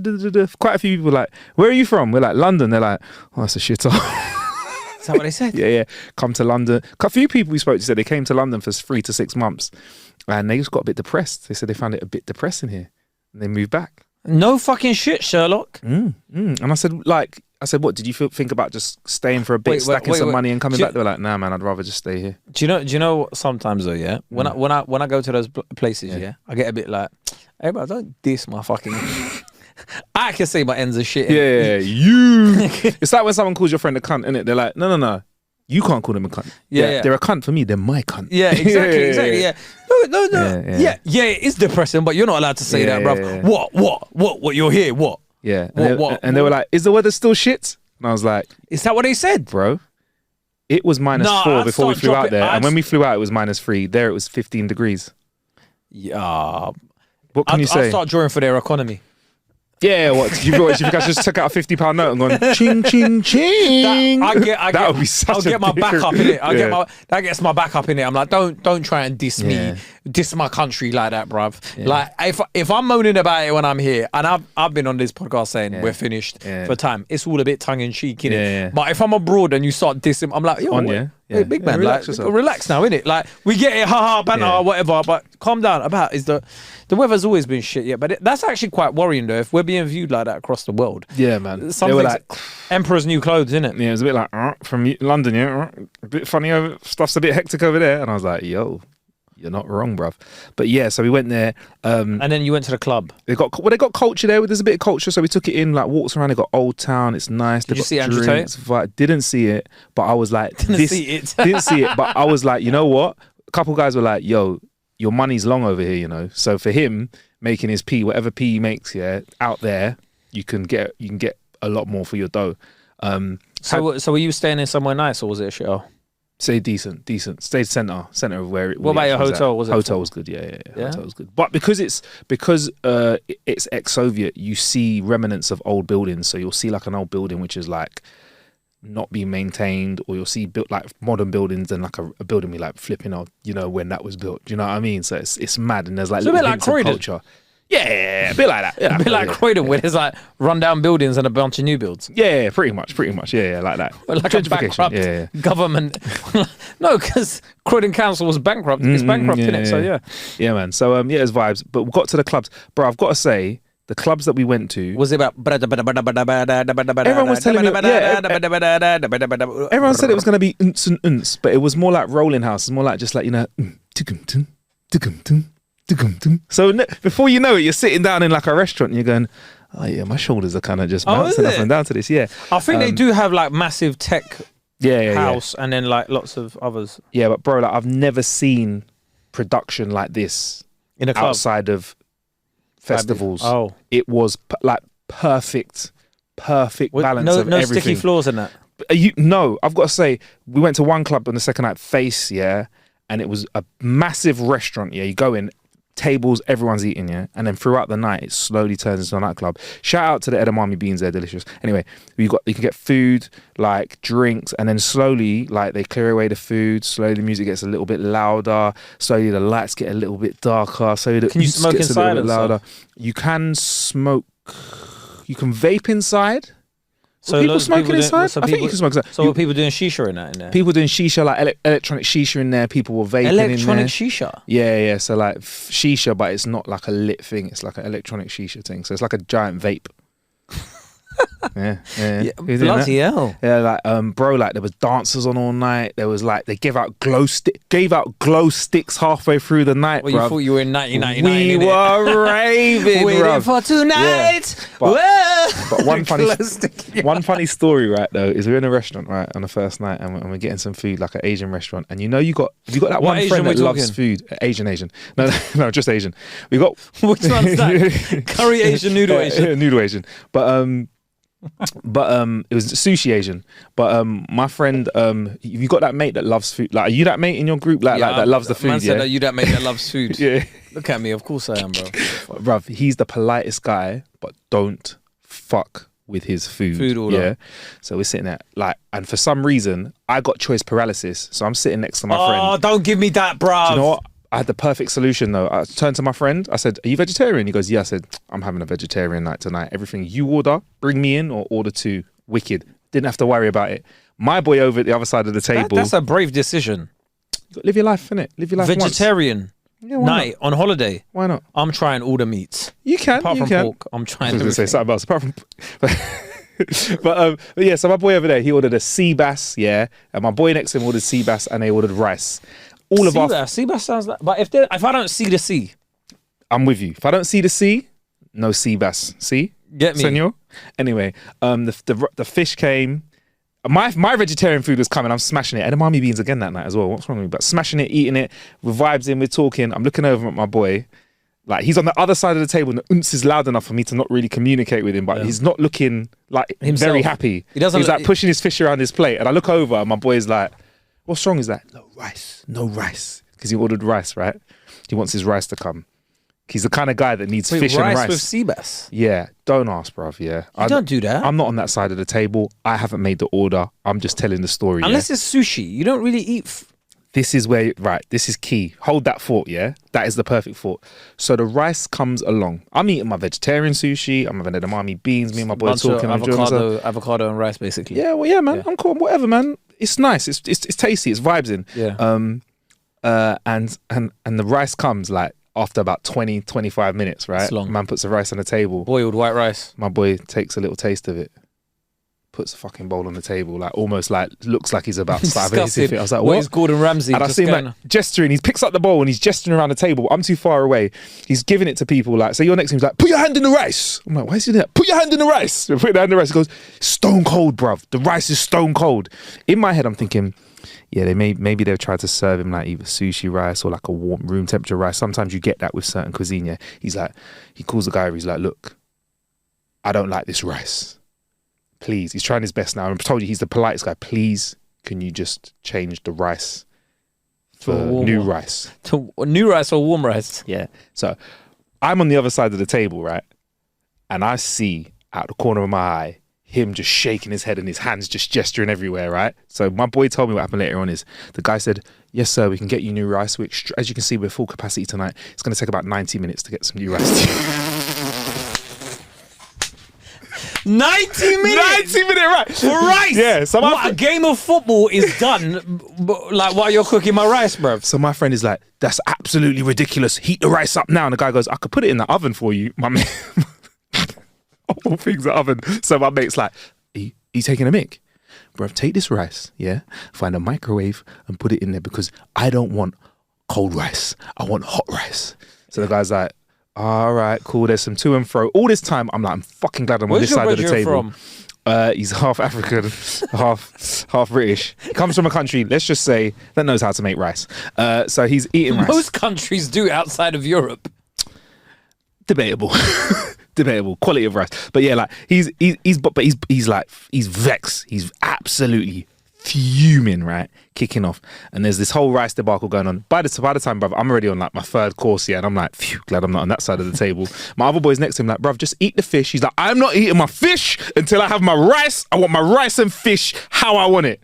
Speaker 1: Quite a few people were like, where are you from? We're like, London. They're like, oh, that's a shit hole.
Speaker 2: Is that what they said?
Speaker 1: Yeah. Come to London. A few people we spoke to said they came to London for 3 to 6 months, and they just got a bit depressed. They said they found it a bit depressing here, and they moved back.
Speaker 2: No fucking shit, Sherlock.
Speaker 1: And I said, what did you think about just staying for a bit, stacking some money and coming back? They were like, nah, man, I'd rather just stay here.
Speaker 2: Do you know? Sometimes though, yeah. When I go to those places, I get a bit like, hey, bro, don't diss my fucking. I can say my ends of shit.
Speaker 1: Yeah, you. It's like when someone calls your friend a cunt, innit? They're like, no. You can't call them a cunt. Yeah. They're a cunt for me. They're my cunt.
Speaker 2: Yeah, exactly. Yeah. No. Yeah, it is depressing, but you're not allowed to say that, bruv. Yeah. What? You're here? What?
Speaker 1: Yeah. And they were like, is the weather still shit? And I was like,
Speaker 2: is that what they said,
Speaker 1: bro? It was -4 before we flew out there, and when we flew out, it was -3. There, it was 15 degrees.
Speaker 2: Yeah.
Speaker 1: What can you say?
Speaker 2: I'll start drawing for their economy.
Speaker 1: Yeah, what? Do you think I just took out a £50 note and gone ching ching ching? That would be such
Speaker 2: I'll get my back up in it. That gets my back up in it. I'm like, don't try and diss me, diss my country like that, bruv. Yeah. Like if I'm moaning about it when I'm here, and I've been on this podcast saying we're finished for time. It's all a bit tongue in cheek, innit? Yeah. But if I'm abroad and you start dissing, I'm like, yo, hey, big man, relax now, innit? Like we get it, haha, banter, whatever, but calm down. The weather's always been shit, but that's actually quite worrying though. If we're being viewed like that across the world,
Speaker 1: yeah, man.
Speaker 2: They were like emperor's new clothes, innit?
Speaker 1: Yeah, it was a bit like from London, a bit funny. Stuff's a bit hectic over there, and I was like, yo, you're not wrong, bruv. But yeah, so we went there,
Speaker 2: and then you went to the club.
Speaker 1: They got culture there. There's a bit of culture, so we took it in. Like walks around. They got Old Town. It's nice.
Speaker 2: Did you see Andrew Tate?
Speaker 1: Didn't see it, but I was like,
Speaker 2: didn't see it.
Speaker 1: But I was like, you know what? A couple guys were like, yo, your money's long over here, you know. So for him making his P, whatever P he makes, out there, you can get a lot more for your dough.
Speaker 2: So were you staying in somewhere nice, or was it a shithole?
Speaker 1: Say decent. Stayed center of where it.
Speaker 2: What about your hotel?
Speaker 1: Was it hotel was good. Yeah. Hotel was good. But because it's ex-Soviet, you see remnants of old buildings. So you'll see like an old building which is like not being maintained, or you'll see built like modern buildings and like a building be like flipping out, when that was built. Do you know what I mean? So it's mad, and there's like
Speaker 2: a bit like Croydon.
Speaker 1: Culture. Yeah, a bit like that. Yeah,
Speaker 2: a bit like Croydon, where there's like rundown buildings and a bunch of new builds.
Speaker 1: Yeah, pretty much. Yeah, like that.
Speaker 2: Like a bankrupt government. No, because Croydon Council was bankrupt. It's bankrupt, isn't it? So yeah.
Speaker 1: Yeah, man. So it's vibes. But we got to the clubs. Bro, I've got to say, the clubs that we went to...
Speaker 2: Was it about...
Speaker 1: Everyone was telling me... everyone said it was going to be unts and unts, but it was more like Rolling House. It's more like just like, So before you know it, you're sitting down in like a restaurant and you're going, oh yeah, my shoulders are kind of just bouncing up and down to this. Yeah,
Speaker 2: I think they do have like massive tech house and then like lots of others.
Speaker 1: Yeah, but bro, like I've never seen production like this
Speaker 2: in a club
Speaker 1: outside of festivals. Oh, it was like perfect balance of everything. No
Speaker 2: sticky floors in that.
Speaker 1: No, I've got to say, we went to one club on the second night, Face, and it was a massive restaurant. You go in. Tables, everyone's eating, and then throughout the night it slowly turns into a nightclub. Shout out to the edamame beans, they're delicious. Anyway, you can get food, like drinks, and then slowly, like they clear away the food. Slowly, the music gets a little bit louder. Slowly, the lights get a little bit darker. So
Speaker 2: can you smoke
Speaker 1: gets
Speaker 2: inside?
Speaker 1: A little bit louder. You can smoke. You can vape inside. So people smoking inside? I think you can smoke inside.
Speaker 2: So were people doing shisha in that?
Speaker 1: People doing shisha, like electronic shisha in there. People were vaping in there.
Speaker 2: Electronic shisha?
Speaker 1: Yeah. So like shisha, but it's not like a lit thing. It's like an electronic shisha thing. So it's like a giant vape. Yeah.
Speaker 2: Bloody hell.
Speaker 1: Yeah, like bro, like there was dancers on all night. There was like they gave out glow sticks halfway through the night.
Speaker 2: Well, you thought you were in 1999.
Speaker 1: We were raving,
Speaker 2: waiting for tonight.
Speaker 1: Yeah. But one funny story, right? Though, is we're in a restaurant, right, on the first night, and we're getting some food, like an Asian restaurant, and you got that one
Speaker 2: Asian
Speaker 1: friend that loves food. Asian. No, just Asian. We got
Speaker 2: which one's that? Curry Asian, noodle Asian,
Speaker 1: noodle Asian. But it was sushi Asian. But my friend, you got that mate that loves food. Like, are you that mate in your group that loves the food?
Speaker 2: Man said that you that mate that loves food.
Speaker 1: Yeah.
Speaker 2: Look at me, of course I am, bro.
Speaker 1: Bruv, he's the politest guy, but don't fuck with his food.
Speaker 2: Food order.
Speaker 1: Yeah. So we're sitting there, like, and for some reason, I got choice paralysis. So I'm sitting next to my friend.
Speaker 2: Oh, don't give me that, bruv.
Speaker 1: Do you know what? I had the perfect solution though. I turned to my friend. I said, "Are you vegetarian?" He goes, "Yeah." I said, "I'm having a vegetarian night tonight. Everything you order, bring me in or order two." Wicked. Didn't have to worry about it. My boy over at the other side of the table.
Speaker 2: That's a brave decision.
Speaker 1: Live your life, innit? Live your life.
Speaker 2: Vegetarian night on holiday.
Speaker 1: Why not?
Speaker 2: I'm trying all the meats.
Speaker 1: You can.
Speaker 2: Apart from pork, I'm trying.
Speaker 1: I was going to say something else. Apart from. But yeah, so my boy over there, he ordered a sea bass, and my boy next to him ordered sea bass, and they ordered rice.
Speaker 2: Sea bass sounds like, but if I don't see the sea,
Speaker 1: I'm with you. If I don't see the sea, no sea bass. See,
Speaker 2: get me,
Speaker 1: senor. Anyway, the fish came. My vegetarian food was coming. I'm smashing it. Edamame beans again that night as well. What's wrong with me? But smashing it, eating it, with vibes in, we're talking. I'm looking over at my boy. Like, he's on the other side of the table and the unce is loud enough for me to not really communicate with him, but he's not looking like himself. Very happy. He's like pushing his fish around his plate, and I look over and my boy's like, "What's wrong?" Is that no rice, because he ordered rice, right? He wants his rice to come. He's the kind of guy that needs fish and rice
Speaker 2: with sea bass.
Speaker 1: Yeah, don't ask, bruv. Yeah,
Speaker 2: you don't do that.
Speaker 1: I'm not on that side of the table. I haven't made the order. I'm just telling the story.
Speaker 2: Unless it's sushi, you don't really eat.
Speaker 1: This is where, this is key. Hold that thought, That is the perfect thought. So the rice comes along. I'm eating my vegetarian sushi. I'm having edamame beans. Me and my boy talking.
Speaker 2: Avocado and rice, basically.
Speaker 1: Yeah, well, yeah, man. Yeah. I'm cool. Whatever, man. It's nice. It's tasty. It's vibes in.
Speaker 2: Yeah.
Speaker 1: And the rice comes like after about 20, 25 minutes, right?
Speaker 2: It's long.
Speaker 1: Man puts the rice on the table.
Speaker 2: Boiled white rice.
Speaker 1: My boy takes a little taste of it. Puts a fucking bowl on the table, like almost like looks like he's about to start it. I was like, what is
Speaker 2: Gordon Ramsay?
Speaker 1: And I see him like gesturing. He picks up the bowl and he's gesturing around the table. I'm too far away. He's giving it to people. Like, say you're next to him. He's like, put your hand in the rice. I'm like, why is he doing that? Put your hand in the rice. Put your hand in the rice. He goes, stone cold, bruv. The rice is stone cold. In my head, I'm thinking, yeah, maybe they've tried to serve him like either sushi rice or like a warm room temperature rice. Sometimes you get that with certain cuisine. Yeah, he's like, he calls the guy over. He's like, look, I don't like this rice. Please, he's trying his best now. I told you he's the politest guy. Please, can you just change the rice for
Speaker 2: a warm
Speaker 1: new
Speaker 2: one.
Speaker 1: rice?
Speaker 2: To new rice or warm rice?
Speaker 1: Yeah. So I'm on the other side of the table, right? And I see out the corner of my eye him just shaking his head and his hands just gesturing everywhere, right? So my boy told me what happened later on is the guy said, yes, sir, we can get you new rice. As you can see, we're full capacity tonight. It's going to take about 90 minutes to get some new rice.
Speaker 2: 90 minutes?
Speaker 1: 90-minute rice.
Speaker 2: For rice?
Speaker 1: Yeah. So
Speaker 2: a game of football is done like while you're cooking my rice, bro.
Speaker 1: So my friend is like, that's absolutely ridiculous. Heat the rice up now. And the guy goes, I could put it in the oven for you, my man. All things are oven. So my mate's like, are you taking a mick? Bruv, take this rice, yeah? Find a microwave and put it in there because I don't want cold rice. I want hot rice. So the guy's like, all right, cool. There's some to and fro. All this time, I'm like, I'm fucking glad I'm on this side of the table. From? He's half African, half British. He comes from a country, let's just say, that knows how to make rice. So he's eating rice.
Speaker 2: Most countries do outside of Europe.
Speaker 1: Debatable. Debatable quality of rice. But yeah, like he's vexed. He's absolutely fuming, right? Kicking off. And there's this whole rice debacle going on. By the time, bruv, I'm already on like my third course, yeah, and I'm like, phew, glad I'm not on that side of the table. My other boy's next to him, like, bruv, just eat the fish. He's like, I'm not eating my fish until I have my rice. I want my rice and fish how I want it.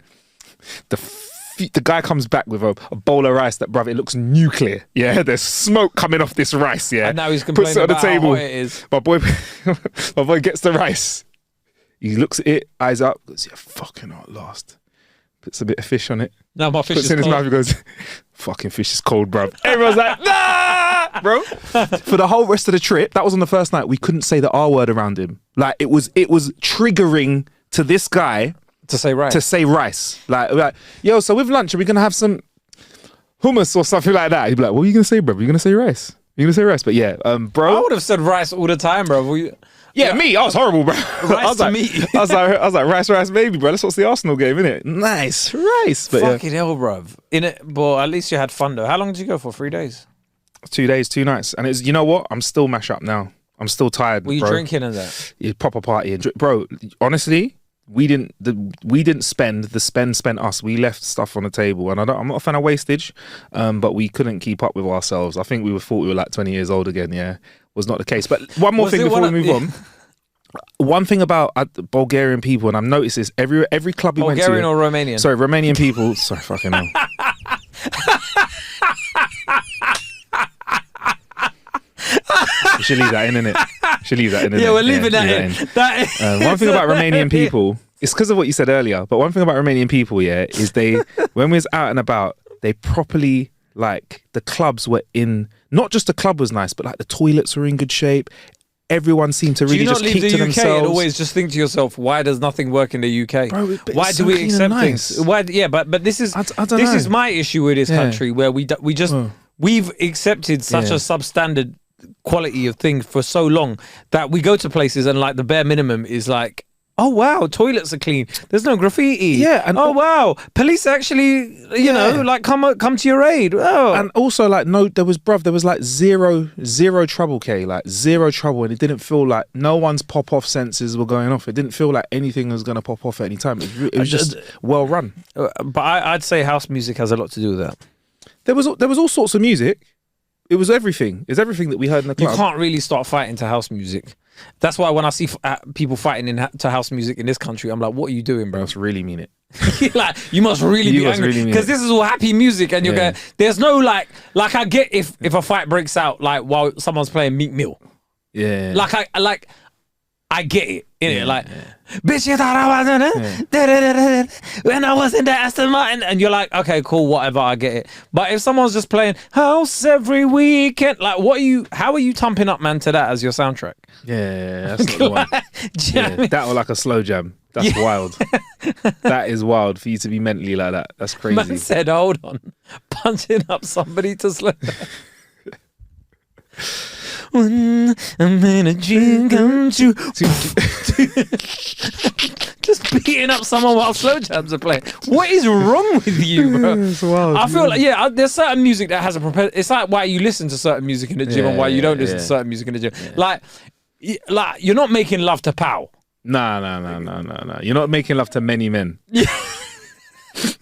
Speaker 1: The guy comes back with a bowl of rice that, bruv, it looks nuclear. Yeah, there's smoke coming off this rice, yeah.
Speaker 2: And now he's complaining about how hot it is.
Speaker 1: My boy gets the rice. He looks at it, eyes up, goes, yeah, fucking hot last. Puts a bit of fish on it.
Speaker 2: No, my fish
Speaker 1: puts
Speaker 2: is
Speaker 1: in his
Speaker 2: cold.
Speaker 1: mouth, he goes, fucking fish is cold, bruv. Everyone's like, nah, bro. For the whole rest of the trip, that was on the first night, we couldn't say the R word around him. Like, it was triggering to this guy
Speaker 2: to say rice.
Speaker 1: Like, yo, so with lunch, are we going to have some hummus or something like that? He'd be like, what are you going to say, bro? Are you going to say rice? You're going to say rice? But yeah, bro.
Speaker 2: I would have said rice all the time, bro.
Speaker 1: Yeah, me, I was horrible, bro.
Speaker 2: Rice to me.
Speaker 1: I was like, rice, baby, bro. That's what's the Arsenal game, innit? Nice, rice. But
Speaker 2: fucking hell, bro. But at least you had fun, though. How long did you go for? 3 days?
Speaker 1: 2 days, 2 nights. And it's, you know what? I'm still mash up now. I'm still tired,
Speaker 2: Were you
Speaker 1: bro.
Speaker 2: drinking and that?
Speaker 1: Yeah, proper party. Bro, honestly, we didn't spend, the spend spent us. We left stuff on the table, and I'm not a fan of wastage, but we couldn't keep up with ourselves. I think we thought we were like 20 years old again. Yeah, was not the case. But one more thing before we move on. One thing about Bulgarian people, and I've noticed this every club we went to.
Speaker 2: Bulgarian or Romanian?
Speaker 1: Sorry, Romanian people. Sorry, fucking hell. You should leave that in, innit? Should leave that in, innit?
Speaker 2: Yeah, we're leaving that in.
Speaker 1: One thing about Romanian people, it's because of what you said earlier, but one thing about Romanian people, yeah, is when we was out and about, they properly, like, the clubs were in, not just the club was nice, but like the toilets were in good shape. Everyone seemed to really just keep to themselves. Do you not leave the UK
Speaker 2: and always just think to yourself, why does nothing work in the UK?
Speaker 1: Bro,
Speaker 2: why do we accept things? Why? Yeah, but this is this is my issue with this country, where we've accepted such a substandard quality of things for so long that we go to places and like the bare minimum is like, oh wow, toilets are clean. There's no graffiti.
Speaker 1: Yeah, and
Speaker 2: oh wow, police actually, you know, like come to your aid. Oh,
Speaker 1: and also like there was like zero trouble, like zero trouble, and it didn't feel like no one's pop off senses were going off. It didn't feel like anything was going to pop off at any time. It was just well run.
Speaker 2: But I'd say house music has a lot to do with that.
Speaker 1: There was all sorts of music. It was everything. It's everything that we heard in the club.
Speaker 2: You can't really start fighting to house music. That's why when I see people fighting to house music in this country, I'm like, what are you doing, bro?
Speaker 1: You must really mean it.
Speaker 2: Like, you must really be angry. Because this is all happy music and you're going, there's no like I get if a fight breaks out like while someone's playing Meek Mill.
Speaker 1: Yeah.
Speaker 2: I get it, innit? Bitch, you thought I wasn't when I wasn't there, Aston Martin, and you're like, okay, cool, whatever, I get it. But if someone's just playing house every weekend, like, how are you thumping up, man, to that as your soundtrack?
Speaker 1: Yeah, that's not the one. That or like a slow jam. That's wild. That is wild for you to be mentally like that. That's crazy.
Speaker 2: Man said, hold on, punching up somebody to slow down. When I'm in a dream come true. Just beating up someone while slow jams are playing. What is wrong with you, bro?
Speaker 1: It's wild,
Speaker 2: I feel like, there's certain music that has it's like why you listen to certain music in the gym and why you don't listen to certain music in the gym. Like you're not making love to Pow.
Speaker 1: No. You're not making love to many men.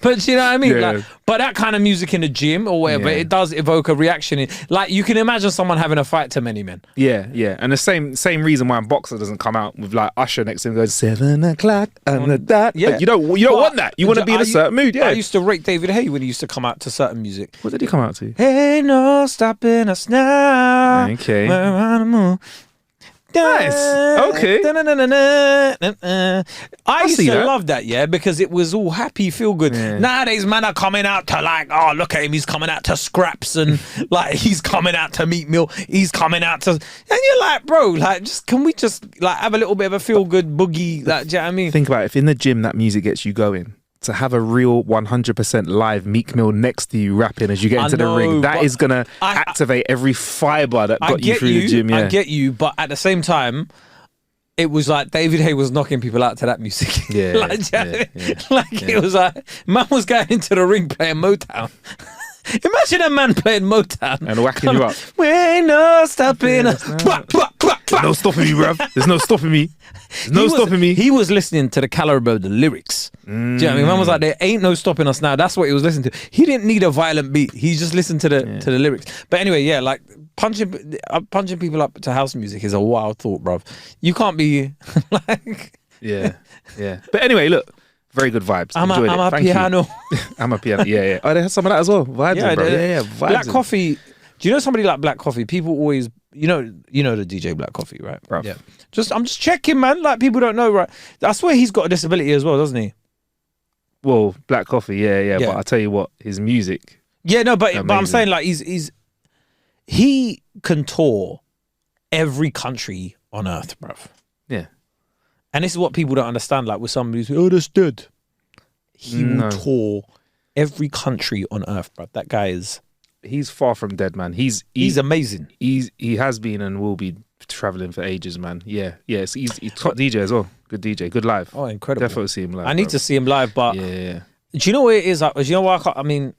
Speaker 2: But you know what I mean?
Speaker 1: Yeah.
Speaker 2: Like, but that kind of music in the gym or whatever, it does evoke a reaction. Like you can imagine someone having a fight to Many Men.
Speaker 1: Yeah, yeah. And the same reason why Boxer doesn't come out with like Usher next to him goes 7 o'clock on the dot.
Speaker 2: Yeah.
Speaker 1: Like, you don't want that. You want to be in a certain mood. Yeah.
Speaker 2: I used to rate David Hay when he used to come out to certain music.
Speaker 1: What did he come out to?
Speaker 2: Ain't no stopping us now.
Speaker 1: Okay.
Speaker 2: We're on the move.
Speaker 1: Nice. Okay.
Speaker 2: I used
Speaker 1: see
Speaker 2: to
Speaker 1: that.
Speaker 2: love that, yeah, because it was all happy, feel good.
Speaker 1: Yeah.
Speaker 2: Nowadays, man are coming out to like, oh, look at him, he's coming out to Scraps and like he's coming out to Meat Mill, he's coming out to, and you're like, bro, like, can we just like have a little bit of a feel good boogie? Like, do you know what I mean?
Speaker 1: Think about it. If in the gym that music gets you going, to have a real 100% live Meek Mill next to you rapping as you get into the ring, that is gonna activate every fiber that got you through the gym. Yeah.
Speaker 2: I get you, but at the same time, it was like David Hay was knocking people out to that music.
Speaker 1: Yeah,
Speaker 2: It was like man was going into the ring playing Motown. Imagine a man playing Motown
Speaker 1: and whacking you up.
Speaker 2: We ain't no stopping us.
Speaker 1: There's no stopping me, bruv. There's no stopping me. There's no stopping me.
Speaker 2: He was listening to the caliber of the lyrics. Do you know what I mean? Man was like, there ain't no stopping us now. That's what he was listening to. He didn't need a violent beat. He just listened to the lyrics. But anyway, yeah, like punching people up to house music is a wild thought, bruv. You can't be like...
Speaker 1: Yeah. But anyway, look. Very good vibes.
Speaker 2: I'm
Speaker 1: Enjoyed
Speaker 2: a
Speaker 1: it.
Speaker 2: piano.
Speaker 1: I'm a piano. Yeah. Oh, they had some of that as well. Vibes,
Speaker 2: Yeah,
Speaker 1: bro.
Speaker 2: they-
Speaker 1: Yeah. Vibes.
Speaker 2: Black Coffee. Do you know somebody like Black Coffee? People always, you know the DJ Black Coffee, right?
Speaker 1: Bruv.
Speaker 2: Yeah. I'm just checking, man. Like people don't know, right? I swear he's got a disability as well, doesn't he?
Speaker 1: Well, Black Coffee. Yeah.
Speaker 2: Yeah.
Speaker 1: But I tell you what, his music.
Speaker 2: Yeah, no, but I'm
Speaker 1: Amazing.
Speaker 2: saying like he can tour every country on earth, bruv.
Speaker 1: Yeah.
Speaker 2: And this is what people don't understand. Like with somebody who's that's dead. He will tour every country on earth, bruv. That guy is.
Speaker 1: He's far from dead, man. He's
Speaker 2: amazing.
Speaker 1: He has been and will be traveling for ages, man. Yeah. So he's top DJ as well. Good DJ. Good live.
Speaker 2: Oh, incredible.
Speaker 1: Definitely see him live.
Speaker 2: I need to see him live, but
Speaker 1: Yeah.
Speaker 2: do you know what it is? Do you know what I mean,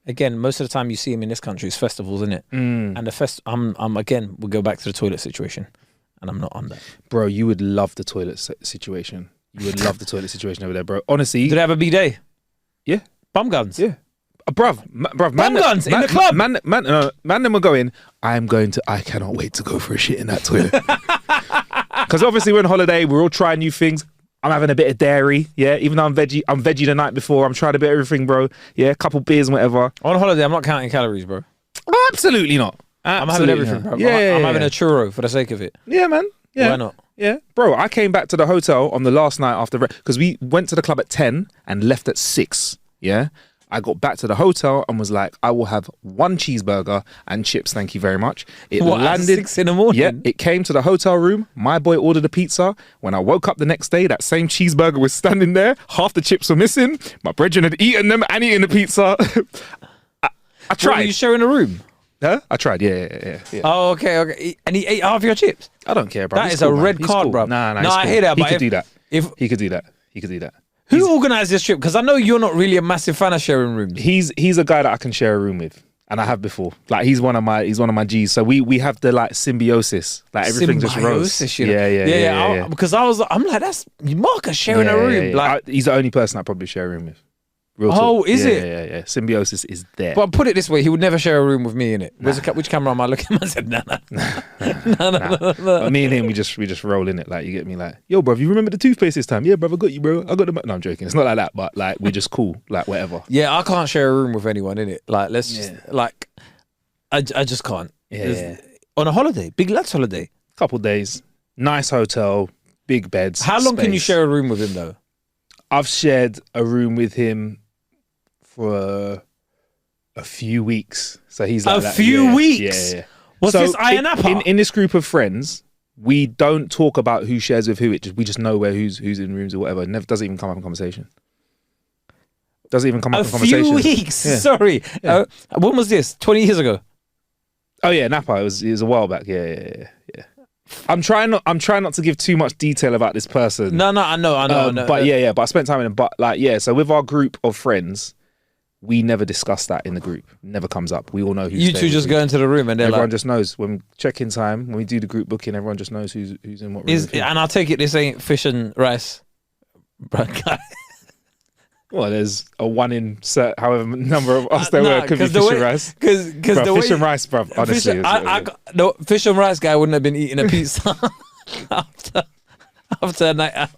Speaker 2: again, most of the time you see him in this country, it's festivals, isn't it? And the I'm again, we'll go back to the toilet situation, and I'm not on that.
Speaker 1: Bro, you would love the toilet situation. You would love the toilet situation over there, bro. Honestly.
Speaker 2: Do they have a bidet?
Speaker 1: Yeah.
Speaker 2: Bum guns?
Speaker 1: Yeah. Bruv,
Speaker 2: Bum guns in the club?
Speaker 1: Man, them were going, I cannot wait to go for a shit in that toilet. Because obviously we're on holiday, we're all trying new things. I'm having a bit of dairy, yeah. Even though I'm veggie the night before. I'm trying a bit of everything, bro. Yeah, a couple beers and whatever.
Speaker 2: On holiday, I'm not counting calories, bro.
Speaker 1: Absolutely not.
Speaker 2: I'm having everything, bro.
Speaker 1: Yeah,
Speaker 2: I'm having a churro for the sake of it.
Speaker 1: Yeah, man. Yeah.
Speaker 2: Why not?
Speaker 1: Yeah, bro. I came back to the hotel on the last night after because we went to the club at 10 and left at 6. Yeah. I got back to the hotel and was like, I will have 1 cheeseburger and chips, thank you very much. It landed
Speaker 2: at 6 in the morning?
Speaker 1: Yeah, it came to the hotel room. My boy ordered a pizza. When I woke up the next day, that same cheeseburger was standing there. Half the chips were missing. My brethren had eaten them and eaten the pizza. I tried.
Speaker 2: Were you sharing a room?
Speaker 1: Huh? I tried, yeah.
Speaker 2: Oh, okay. And he ate half your chips?
Speaker 1: I don't care, bro.
Speaker 2: That
Speaker 1: He's
Speaker 2: is
Speaker 1: cool,
Speaker 2: a
Speaker 1: man.
Speaker 2: red
Speaker 1: He's
Speaker 2: card,
Speaker 1: cool.
Speaker 2: bro.
Speaker 1: Nah,
Speaker 2: no,
Speaker 1: he's
Speaker 2: I
Speaker 1: cool.
Speaker 2: hear that.
Speaker 1: He
Speaker 2: but
Speaker 1: could do that.
Speaker 2: If
Speaker 1: He could do that.
Speaker 2: who organised this trip? Because I know you're not really a massive fan of sharing rooms.
Speaker 1: He's a guy that I can share a room with, and I have before. Like he's one of my G's. So we have the like symbiosis. Like everything just rolls.
Speaker 2: You know? Yeah. Because I'm like, that's Marcus sharing a room. Like
Speaker 1: he's the only person I probably share a room with. Real
Speaker 2: Oh,
Speaker 1: talk.
Speaker 2: is it?
Speaker 1: Yeah. Symbiosis is there.
Speaker 2: But put it this way, he would never share a room with me in it. Which camera am I looking at? I said, no.
Speaker 1: But me and him, we just roll in it. Like you get me, like, yo, bro, you remember the toothpaste this time? Yeah, bro, I got you, bro. I got the. No, I'm joking. It's not like that, but like we're just cool, like whatever.
Speaker 2: Yeah, I can't share a room with anyone in it. Like let's just like, I just can't.
Speaker 1: Yeah.
Speaker 2: On a holiday, big lads holiday.
Speaker 1: Couple days, nice hotel, big beds.
Speaker 2: How long can you
Speaker 1: space.
Speaker 2: share a room with him though?
Speaker 1: I've shared a room with him for a few weeks. So he's like
Speaker 2: A few weeks?
Speaker 1: Yeah.
Speaker 2: What's this Iron Apple?
Speaker 1: In this group of friends, we don't talk about who shares with who. We just know who's in rooms or whatever. It never doesn't even come up in conversation. Doesn't even come up in conversation.
Speaker 2: A few weeks.
Speaker 1: Yeah.
Speaker 2: Sorry.
Speaker 1: Yeah.
Speaker 2: When was this? 20 years ago.
Speaker 1: Oh yeah, Napa. It was a while back. Yeah. I'm trying not to give too much detail about this person.
Speaker 2: No, I know.
Speaker 1: But but I spent time in it. But like, so with our group of friends, we never discuss that in the group. Never comes up. We all know who's
Speaker 2: You two just go into the room and they're
Speaker 1: everyone
Speaker 2: like,
Speaker 1: just knows when check-in time, when we do the group booking, everyone just knows who's in what room.
Speaker 2: and I'll take it this ain't fish and rice.
Speaker 3: Well, there's a one in however number of us there were. Could be fish and rice.
Speaker 2: Because the way
Speaker 3: fish and rice, bruv. Honestly,
Speaker 2: the fish and rice guy wouldn't have been eating a pizza after a night out.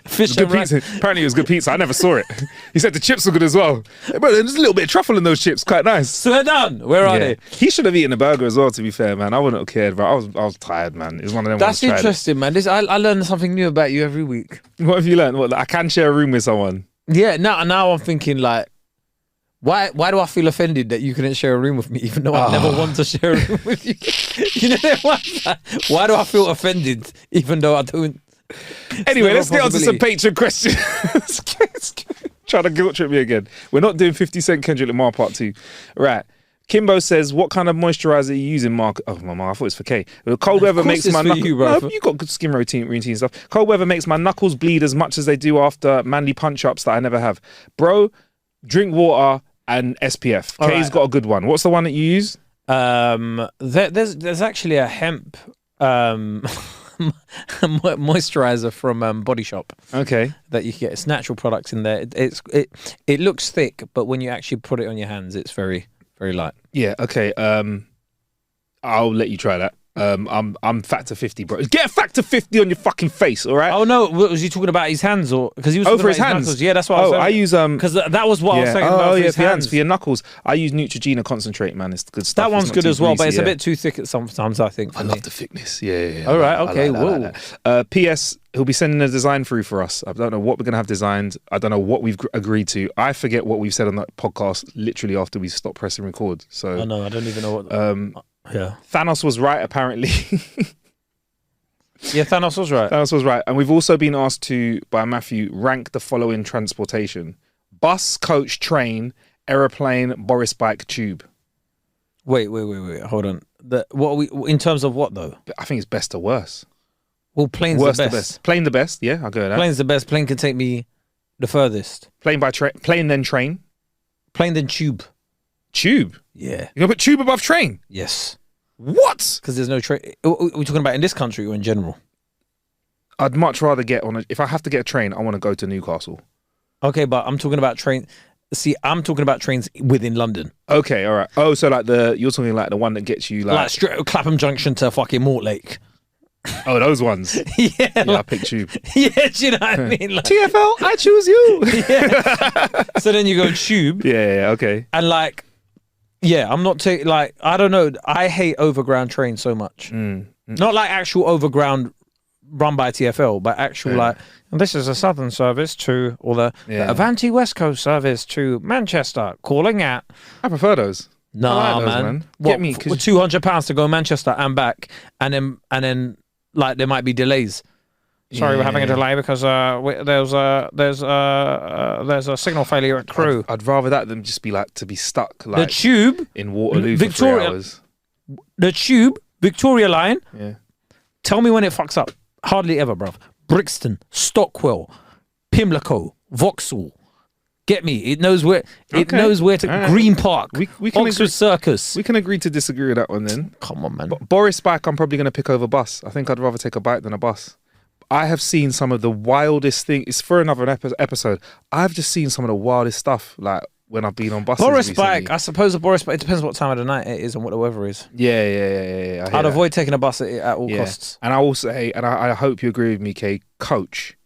Speaker 2: Fish and rice.
Speaker 3: Pizza. Apparently, it was good pizza. I never saw it. He said the chips were good as well. But there's a little bit of truffle in those chips. Quite nice.
Speaker 2: So they're done. Where are they?
Speaker 3: He should have eaten a burger as well. To be fair, man, I wouldn't have cared. But I was tired, man. It was one of them.
Speaker 2: That's interesting, man. I learn something new about you every week.
Speaker 3: What have you learned? What, I can share a room with someone.
Speaker 2: Yeah. Now I'm thinking like, why do I feel offended that you couldn't share a room with me, even though I never want to share a room with you? You know why do I feel offended, even though I don't?
Speaker 3: Anyway, let's get on to some Patreon questions. Trying to guilt trip me again. We're not doing 50 Cent Kendrick Lamar part 2. Right. Kimbo says, what kind of moisturizer are you using, Mark? Oh, my I thought it was for K. Cold weather makes my knuckles... You got good skin routine and stuff. Cold weather makes my knuckles bleed as much as they do after manly punch-ups that I never have. Bro, drink water and SPF.
Speaker 2: All
Speaker 3: K's got a good one. What's the one that you use?
Speaker 2: There's actually a hemp... moisturizer from Body Shop.
Speaker 3: Okay,
Speaker 2: that you can get. It's natural products in there. It looks thick, but when you actually put it on your hands, it's very, very light.
Speaker 3: Yeah. Okay. I'll let you try that. I'm factor 50, bro. Get a factor 50 on your fucking face, all right?
Speaker 2: Oh no, was he talking about his hands or because he was
Speaker 3: for his hands?
Speaker 2: Knuckles. Yeah, that's what I was saying.
Speaker 3: I use
Speaker 2: because that was what I was saying about
Speaker 3: for
Speaker 2: his hands.
Speaker 3: For your knuckles. I use Neutrogena concentrate, man. It's good stuff.
Speaker 2: That one's good as well, but it's a bit too thick at sometimes. I think.
Speaker 3: I love the thickness. Yeah.
Speaker 2: All right. Okay. Whoa.
Speaker 3: P.S. He'll be sending a design through for us. I don't know what we're gonna have designed. I don't know what we've agreed to. I forget what we've said on that podcast literally after we stopped pressing record. So
Speaker 2: I know. I don't even know what. Yeah.
Speaker 3: Thanos was right, apparently.
Speaker 2: Yeah, Thanos was right.
Speaker 3: Thanos was right. And we've also been asked to, by Matthew, rank the following transportation: bus, coach, train, aeroplane, Boris bike, tube.
Speaker 2: Wait. Hold on. What are we in terms of what though?
Speaker 3: I think it's best to worst.
Speaker 2: Well, plane's
Speaker 3: worst
Speaker 2: the
Speaker 3: to
Speaker 2: best.
Speaker 3: Plane the best. Yeah, I'll go with that.
Speaker 2: Plane's the best. Plane can take me the furthest.
Speaker 3: Plane by train. Plane then train.
Speaker 2: Plane then tube.
Speaker 3: Tube.
Speaker 2: Yeah.
Speaker 3: You gonna put tube above train?
Speaker 2: Yes.
Speaker 3: What?
Speaker 2: Because there's no train. Are we talking about in this country or in general?
Speaker 3: I'd much rather get on if I have to get a train, I want to go to Newcastle.
Speaker 2: Okay, but I'm talking about train. See, I'm talking about trains within London.
Speaker 3: Okay, all right. Oh, so like you're talking like the one that gets you
Speaker 2: like straight Clapham Junction to fucking Mortlake.
Speaker 3: Oh, those ones.
Speaker 2: Yeah,
Speaker 3: I pick tube.
Speaker 2: Yeah, do you know what I mean? Like,
Speaker 3: TFL, I choose you.
Speaker 2: Yeah. So then you go tube.
Speaker 3: Yeah, okay.
Speaker 2: And like, yeah, I'm not taking like I don't know. I hate overground trains so much. Not like actual overground run by TFL, but actual like this is a southern service to or the Avanti West Coast service to Manchester calling at.
Speaker 3: I prefer those.
Speaker 2: Nah,
Speaker 3: like those,
Speaker 2: man.
Speaker 3: Get
Speaker 2: What,
Speaker 3: me
Speaker 2: for £200 to go Manchester and back, and then like there might be delays. Sorry, we're having a delay because there's a signal failure at Crewe.
Speaker 3: I'd rather that than just be like to be stuck like
Speaker 2: the tube
Speaker 3: in Waterloo
Speaker 2: Victoria,
Speaker 3: for 3 hours.
Speaker 2: The tube Victoria line.
Speaker 3: Yeah.
Speaker 2: Tell me when it fucks up. Hardly ever, bruv. Brixton, Stockwell, Pimlico, Vauxhall. Get me? It knows where. It knows where to. Right. Green Park.
Speaker 3: We can
Speaker 2: Oxford Circus.
Speaker 3: We can agree to disagree with that one then.
Speaker 2: Come on, man.
Speaker 3: Boris bike, I'm probably going to pick over bus. I think I'd rather take a bike than a bus. I have seen some of the wildest things. It's for another episode. I've just seen some of the wildest stuff, like when I've been on buses.
Speaker 2: Boris
Speaker 3: recently.
Speaker 2: bike. I suppose a Boris bike. It depends what time of the night it is and what the weather is.
Speaker 3: Yeah.
Speaker 2: I'd avoid taking a bus at all costs.
Speaker 3: And I also, I hope you agree with me, Kay. Coach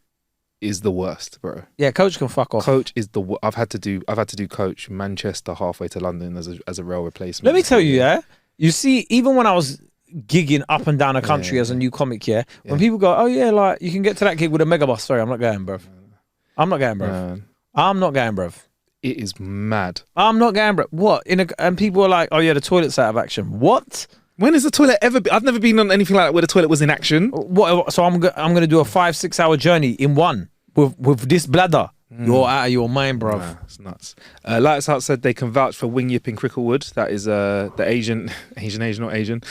Speaker 3: is the worst, bro.
Speaker 2: Yeah, coach can fuck off.
Speaker 3: Coach is I've had to do coach Manchester halfway to London as a rail replacement.
Speaker 2: Let me tell you, you see, even when I was gigging up and down the country as a new comic, when people go, oh yeah, like you can get to that gig with a megabus. Sorry, I'm not going, bruv. I'm not going, bruv.
Speaker 3: It is mad.
Speaker 2: I'm not going, bruv. What? And people are like, oh yeah, the toilet's out of action. What?
Speaker 3: When has the toilet ever been? I've never been on anything like that where the toilet was in action.
Speaker 2: What? So I'm going to do a 5-6 hour journey in one with this bladder. You're out of your mind, bruv.
Speaker 3: Nah, it's nuts. Lights Out said they can vouch for Wing Yip in Cricklewood. That is the Asian, not Asian,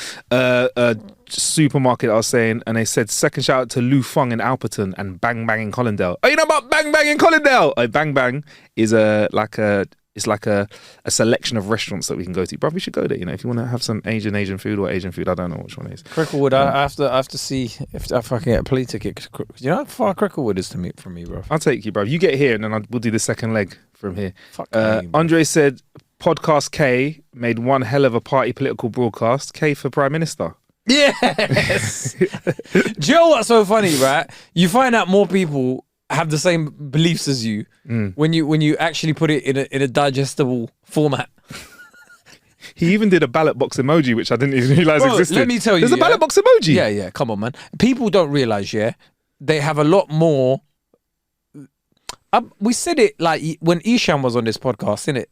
Speaker 3: supermarket I was saying. And they said second shout out to Lu Fung in Alperton and Bang Bang in Colindale. Oh, you know about Bang Bang in Colindale? Bang Bang is it's like a selection of restaurants that we can go to. Bro, we should go there. You know, if you want to have some Asian food or Asian food, I don't know which one it is.
Speaker 2: Cricklewood. I have to see if I can get a plea ticket. You know how far Cricklewood is from me, bro.
Speaker 3: I'll take you, bro. You get here, and then we'll do the second leg from here.
Speaker 2: Fuck me,
Speaker 3: Andre said, "Podcast K made one hell of a party political broadcast. K for Prime Minister."
Speaker 2: Yes. Do you know what's so funny, right? You find out more people have the same beliefs as you when you actually put it in a digestible format.
Speaker 3: He even did a ballot box emoji, which I didn't even realize existed.
Speaker 2: Let me tell you,
Speaker 3: there's a ballot box emoji.
Speaker 2: Yeah. Come on, man. People don't realize, they have a lot more. We said it like when Isham was on this podcast, innit?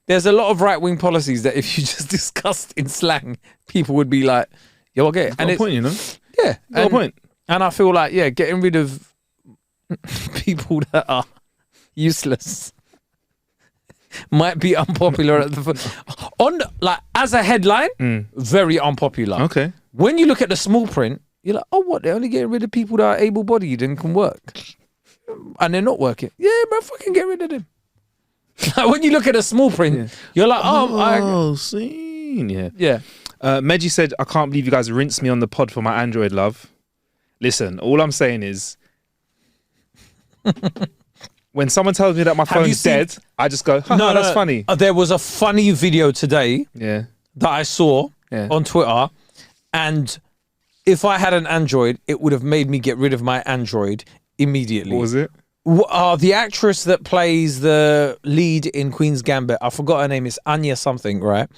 Speaker 2: There's a lot of right-wing policies that if you just discussed in slang, people would be like, "Yo, I get it."
Speaker 3: And point, you know.
Speaker 2: Yeah,
Speaker 3: got a point.
Speaker 2: And I feel like getting rid of people that are useless might be unpopular at as a headline, very unpopular.
Speaker 3: Okay. When
Speaker 2: you look at the small print, you're like, oh, what? They're only getting rid of people that are able-bodied and can work, and they're not working. Yeah, man, fucking get rid of them. When you look at the small print, you're like,
Speaker 3: seen.
Speaker 2: Yeah.
Speaker 3: Meji said, "I can't believe you guys rinsed me on the pod for my Android love." Listen, all I'm saying is, when someone tells me that my phone's dead, I just go, no, that's funny.
Speaker 2: There was a funny video today that I saw on Twitter, and if I had an Android, it would have made me get rid of my Android immediately.
Speaker 3: What was it?
Speaker 2: The actress that plays the lead in Queen's Gambit, I forgot her name, is Anya something, right?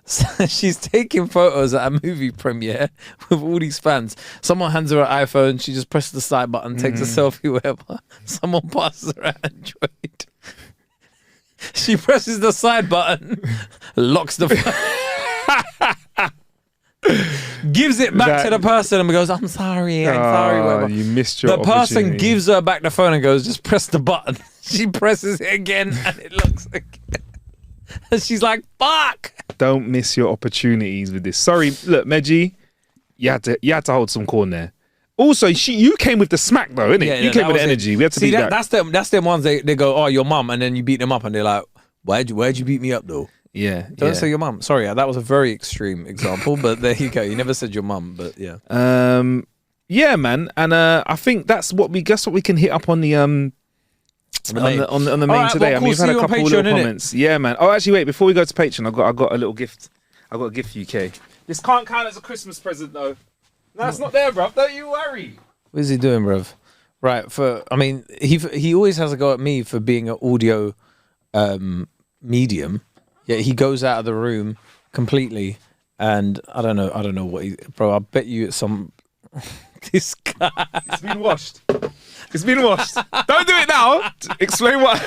Speaker 2: So she's taking photos at a movie premiere with all these fans. Someone hands her an iPhone, she just presses the side button, takes a selfie, whatever. Someone passes her an Android. She presses the side button, locks the phone, gives it back to the person and goes, I'm sorry, whatever.
Speaker 3: You missed your
Speaker 2: The person
Speaker 3: opportunity.
Speaker 2: gives her back the phone and goes, just press the button. She presses it again and it looks again. And she's like, fuck.
Speaker 3: Don't miss your opportunities with this. Sorry, look, Meji, you had to hold some corn there. Also, you came with the smack though, innit?
Speaker 2: Yeah,
Speaker 3: you came with the energy. We had to beat that.
Speaker 2: That's them ones they go, oh, your mum, and then you beat them up and they're like, why'd you beat me up though?
Speaker 3: Yeah.
Speaker 2: Don't say your mum. Sorry, that was a very extreme example, but there you go. You never said your mum, but yeah.
Speaker 3: Yeah, man. And I think that's what we can hit up on the main today.
Speaker 2: Well,
Speaker 3: we've had a couple
Speaker 2: Patreon,
Speaker 3: little comments. Yeah, man. Oh, actually, wait. Before we go to Patreon, I got a little gift. I got a gift for UK. This can't count as a Christmas present, though. No, it's not there, bruv. Don't you worry.
Speaker 2: What is he doing, bruv? Right. He always has a go at me for being an audio medium. Yeah, he goes out of the room completely, and I don't know what bro. I bet you it's some this guy.
Speaker 3: It's been washed. It's been washed. Don't do it now. Explain what.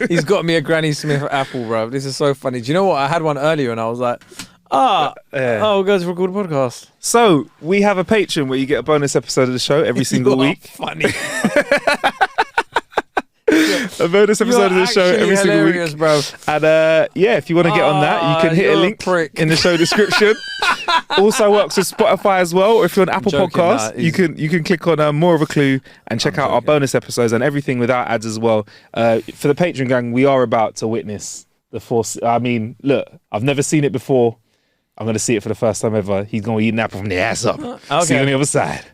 Speaker 2: He's got me a Granny Smith apple, bro. This is so funny. Do you know what? I had one earlier, and I was like, we're going to record a podcast.
Speaker 3: So we have a Patreon where you get a bonus episode of the show every single week.
Speaker 2: Funny.
Speaker 3: A bonus episode of the show every single week,
Speaker 2: bro.
Speaker 3: And if you want to get on that, you can hit a link in the show description. Also works with Spotify as well, or if you're on Apple Podcasts, you can click on More of a Clue and check out our bonus episodes and everything without ads as well. For the Patreon gang, we are about to witness the force. I mean, look, I've never seen it before. I'm going to see it for the first time ever. He's going to eat an apple from the ass up. Okay. See you on the other side.